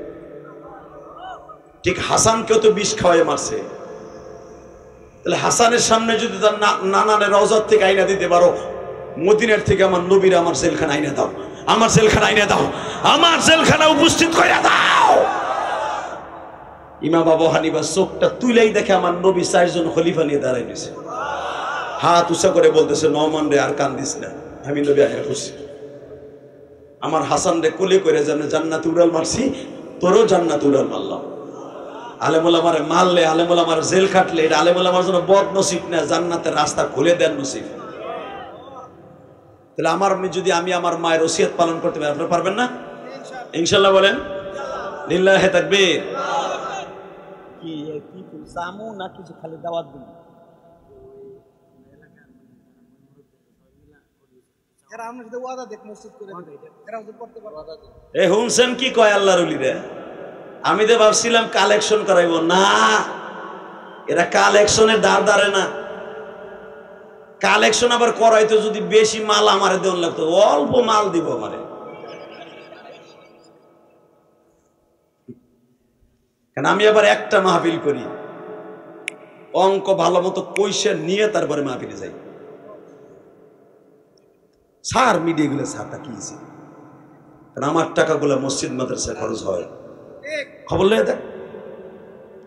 ঠিক হাসানকেও তো বিষ খাওয়াইয়া মারছে। তাহলে হাসানের সামনে যদি তার নানানের রওজার থেকে আইনা দিতে পারো, মদিনার থেকে আমার নবীর আমার জেলখানা আইনা দাও, আমার জেলখানা আইনা দাও, আমার জেলখানা উপস্থিত করে দাও। ইমাম আবু হানিফা চোখটা তুলেই দেখে আমার নবী 4 জন খলিফা নিয়ে দাঁড়াই দিয়েছে, হাত উঁচা করে বলতেছে, নওমান রে আর কান্দিস না, আমি নবী আয়া করছি। আমার হাসান রে কোলে করে যেন জান্নাতে উড়াল মারছি, তোরও জান্নাতে উড়াল মারলাম। আলেমুল আমারে মারলে, আলেমুল আমার জেল খাটলে, এটা আলেমুল আমার জন্য বদ নসিব না, জান্নাতের রাস্তা খুলে দেন নসিব। তাহলে আমার যদি আমি আমার মায়ের ওসিয়ত পালন করতে পারি, আপনারা পারবেন না? ইনশাআল্লাহ বলেন লিল্লাহি তাকবীর। কি কি জামু না কিছু খালি দাওয়াত দিন? এরা আমরা যদি ওয়াদা দেখ মসজিদ করে দেই, এরা যদি করতে পারে ওয়াদা দেন। এ হুনছেন কি কয় আল্লাহর ওলিরা? আমি তো ভাবছিলাম কালেকশন করাইবো না, এরা কালেকশনের দাঁড় দাঁড়ে না। কালেকশন আবার করাইতো যদি বেশি মাল আমারে দেন লাগতো, অল্প মাল দিব আমারে। কারণ আমি আবার একটা মাহফিল করি, অঙ্ক ভালো মতো কইসা নিয়ে তারপরে মাহফিলে যাই। সার মিডিয়াগুলো সারটা কিছে, কারণ আমার টাকাগুলো মসজিদ মাদ্রাসায় খরচ হয়। খবর লেগে দেখ,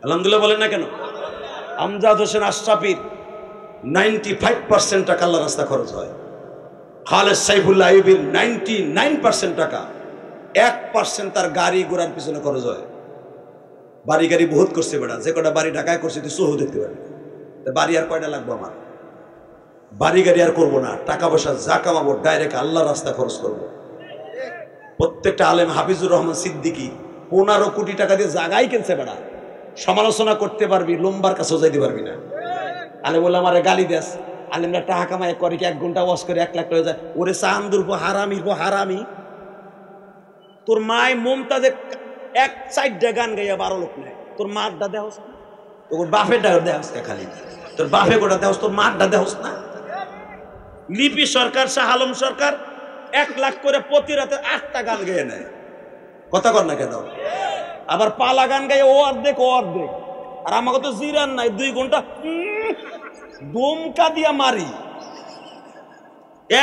আলহামদুলিল্লাহ বলেন না কেন? আমজাদ হোসেন আশরাফির 95% টাকা আল্লাহ রাস্তা খরচ হয়। খালেদ সাইফুল্লাহ আইয়ুবীর 99% টাকা, 1% তার গাড়ি ঘোড়ার পিছনে খরচ হয়। বাড়ি গাড়ি বহুত করছে বেটা, যে কটা বাড়ি ঢাকায় করছে তুই সহ দেখতে পারবি। বাড়ি আর কয়টা লাগবে আমার? বাড়ি গাড়ি আর করবো না, টাকা পয়সা যা কামাবো ডাইরেক্ট আল্লাহ রাস্তা খরচ করবো। প্রত্যেকটা আলেম, হাফিজুর রহমান সিদ্দিকী 15 কোটি টাকা দিয়ে জায়গায় কিনছে বেটা। সমালোচনা করতে পারবি, লম্বার কাছেও যাইতে পারবি না। আলেম বলে আমারে গালি দেস, আলেমরা টাকা কামায় করে কি 1 ঘন্টা ওয়াজ করে 1 লাখ টাকা যায়? ওরে চান্দুর হারামি গো হারামি, তোর মায় মমতাজে 1 সাইডটা গান গাইয়া 12 লোক নেয়, তোর মারটা দেহস না, তোর বাপের ডাক দেহস না, খালি তোর বাপে গোটা দেহস, তোর মারটা দেহস না। লিপি সরকার, শাহ আলম সরকার 1 লাখ করে প্রতি রাতে 8টা গান গেয়ে নেয়। কথা কর না কেন? আবার পালা গান গায়ে ও অর্ধেক ও অর্ধেক, আর আমাকে তো জিরান নাই, 2 ঘন্টা দমকা দিয়া মারি,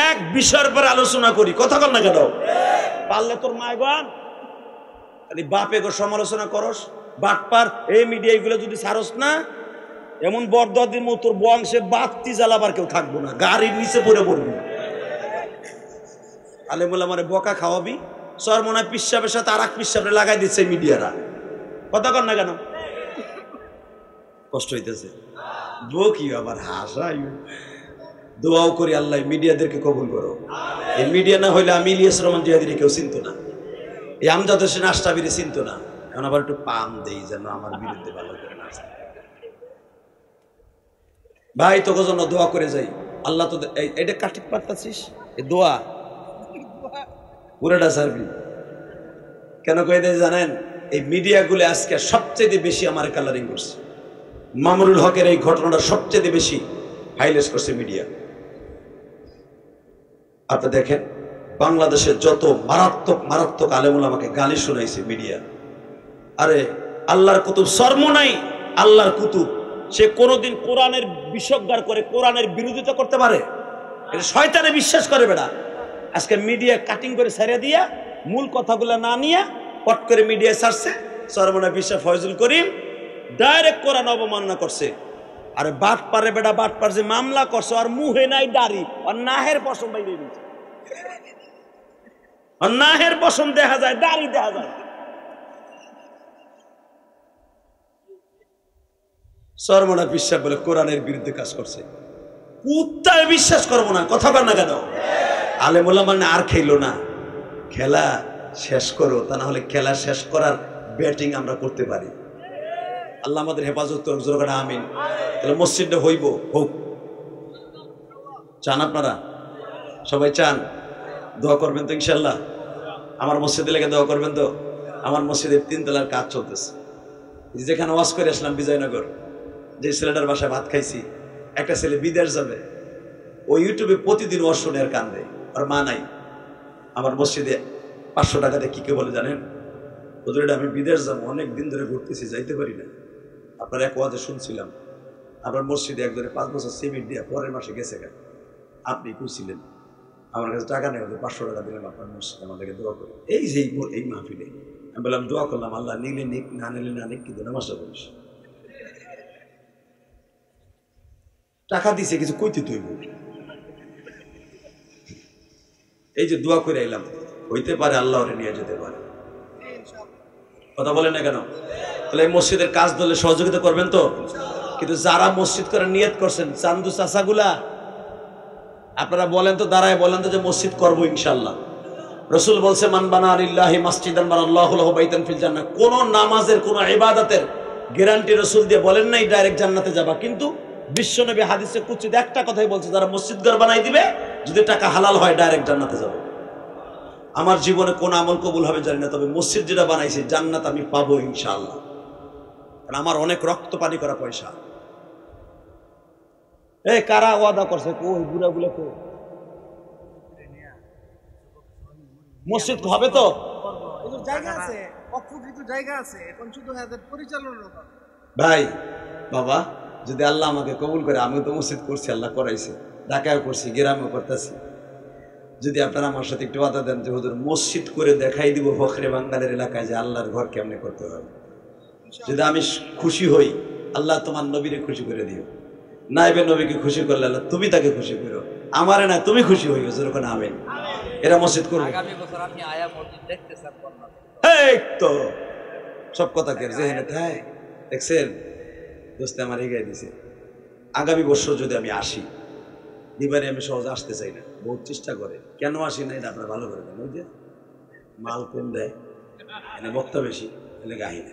এক বিষয়ের পর আলোচনা করি। কথা কর না কেন? পারলে তোর মায় গান খালি বাপে গো সমালোচনা করস, বাটপার। এই মিডিয়া এগুলো যদি ছাড়স না, এমন বরদাদির মতো তোর বংশে বাতি জ্বালাবার কেউ থাকবো না, গাড়ির নিচে পড়ে পড়বি। আলেমুল আমারে বকা খাওয়াবি, সর মনে হয় পিসাবের সাথে আর এক পিসাবে লাগাই দিচ্ছে মিডিয়ারা। কথা কর না কেন? কষ্ট হইতেছে কি আবার হাসাই। দোয়াও করি আল্লাহ মিডিয়াদেরকে কবুল করো। এই মিডিয়া না হইলে আমি ইলিয়াস রহমান জিহাদিরে কেউ চিনত না, এই আমজাদ হোসেন আশরাফিরে চিনত না। এখন আবার একটু পাম দেই যেন আমার বিরুদ্ধে ভালো করে না। ভাই তোকে জন্য দোয়া করে যাই, আল্লাহ তো এটা কাটিক পারতাছিস, এই দোয়া পুরোটা সারবি। কেন কয়ে দেয় জানেন? এই মিডিয়াগুলো আজকে সবচেয়ে বেশি আমার কালারিং করছে। মামুনুল হকের এই ঘটনাটা সবচেয়ে বেশি হাইলাইট করছে মিডিয়া। আপনি দেখেন বাংলাদেশের যত মারাত্মক মারাত্মক আলেমুল আমাকে গালি শোনাইছে মিডিয়া। আরে আল্লাহর কুতুব শর্ম নাই, আল্লাহর কুতুব সে কোনোদিন কোরআনের বিষজ্ঞার করে কোরআনের বিরোধিতা করতে পারে? এটা শয়তানে বিশ্বাস করে বেটা। আজকে মিডিয়া কাটিং করে ছেড়ে দিয়া মূল কথাগুলো না নিয়ে পট করে মিডিয়া ছাড়ছে। সরমনা বিশ্ব ফয়জুল করিম ডাইরেক্ট কোরআন অবমাননা করছে। আরে বাট পারে বেটা, বাট পার যে মামলা করছে আর মুহে নাই দাড়ি আর নাহের পশম বাইরে দিয়েছে। আর নাহের পশম দেখা যায়, দাড়ি দেখা যায়। সরমনা বিশ্বাস বলে কোরআনের বিরুদ্ধে কাজ করছে। কুত্তায় বিশ্বাস করবো না, কথা বল না কেন? আলেম ওলামা মানে আর খেলো না, খেলা শেষ করো, তা না হলে খেলা শেষ করার ব্যাটিং আমরা করতে পারি। আল্লাহ আমাদের হেফাজত করুক, জোরে করে আমিন। তাহলে মসজিদটা হইব, হোক। চান আপনারা? সবাই চান? দোয়া করবেন তো ইনশাল্লাহ? আমার মসজিদে লেগে দোয়া করবেন তো? আমার মসজিদের 3 তলার কাজ চলতেছে। যেখানে ওয়াজ করে আসলাম বিজয়নগর, যে ছেলেটার বাসায় ভাত খাইছি, একটা ছেলে বিদেশ যাবে, ও ইউটিউবে প্রতিদিন ওয়াজ শুনে আর কান্দে, আর মা নাই। আমার মসজিদে 500 টাকাতে কি কে বলে জানেন? হুজুর আমি বিদেশ যাবো, অনেক দিন ধরে ঘুরতেছি, যাইতে পারি না। আপনার এক ওয়াজে শুনছিলাম আপনার মসজিদে একজনে 5 বছর সিমেন্ট দিয়ে পরের মাসে গেছে কেন? আপনি কইছিলেন আমার কাছে টাকা নেই, 500 টাকা দিলাম আপনার মসজিদে, আমাদেরকে দোয়া করে। এই যে এই মাহফিলে আমি বললাম দোয়া করলাম, আল্লাহ নিলে নিক, না নিলে না নিক, কিন্তু নামাজটা করিস। টাকা দিছে কিছু কইতে তুই, এই যে দোয়া করে এলাম, হইতে পারে আল্লাহ ওরে নিয়ে যেতে পারে। কথা বলেন না কেন? তাহলে এই মসজিদের কাজ ধরলে সহযোগিতা করবেন তো? কিন্তু যারা মসজিদ করে নিয়ত করছেন, চান্দু চাচাগুলা, আপনারা বলেন তো, দাঁড়ায় বলেন তো যে মসজিদ করবো ইনশাল্লাহ। রসুল বলছে মান বানা লিল্লাহি মাসজিদান বানাল্লাহু লাহু বাইতান ফিল জান্নাহ। কোন নামাজের কোন ইবাদতের গ্যারান্টি রসুল দিয়ে বলেন নাই ডাইরেক্ট জান্নাতে যাবা, কিন্তু বিশ্বনবী হাদিসে কুদসিতে একটা কথাই বলছে, যারা মসজিদ ঘর বানাই দিবে, যদি টাকা হালাল হয় ডাইরেক্ট জান্নাতে যাবে। আমার জীবনে কোন আমল কবুল হবে জানি না, তবে মসজিদ যেটা বানাইছি জান্নাত আমি পাবো ইনশাআল্লাহ। কারণ আমার অনেক রক্ত পানি করা পয়সা। এই কারা ওয়াদা করছে? কই বুড়া বুড়া কই? মসজিদ হবে তো? জায়গা আছে, অক্ষুকৃত জায়গা আছে, এখন শুধু এদের পরিচালনার ব্যাপার। ভাই বাবা, যদি আল্লাহ আমাকে কবুল করে, আমি তো মসজিদ করছি, আল্লাহ করাইছে, ঢাকায় করছি, গ্রামেও করতেছি। যদি আপনারা আমার সাথে একটু বাধা দেন যে হুজুর মসজিদ করে দেখাই দিব ফখরে বাঙ্গালের এলাকায় যে আল্লাহর ঘর কেমনে করতে হবে, যদি আমি খুশি হই, আল্লাহ তোমার নবীরে খুশি করে দিও। নাইবে নবীকে খুশি করলে আল্লাহ তুমি তাকে খুশি করো, আমারে না তুমি খুশি হইও, যেরকম আমিন। এরা মসজিদ করবে। আগামী বছর আপনি আয়া মসজিদ দেখতে চান না? এই তো সব কথা কে জেহেনে তাই দেখছেন, দোস্ত আমার এগিয়ে দিছে। আগামী বছর যদি আমি আসি, এবারে আমি সহজে আসতে চাই না, বহুত চেষ্টা করে, কেন আসি না এটা আপনারা ভালো করে দেন। ওই যে মাল কম দেয়, বক্তা বেশি, এলে গাহি না।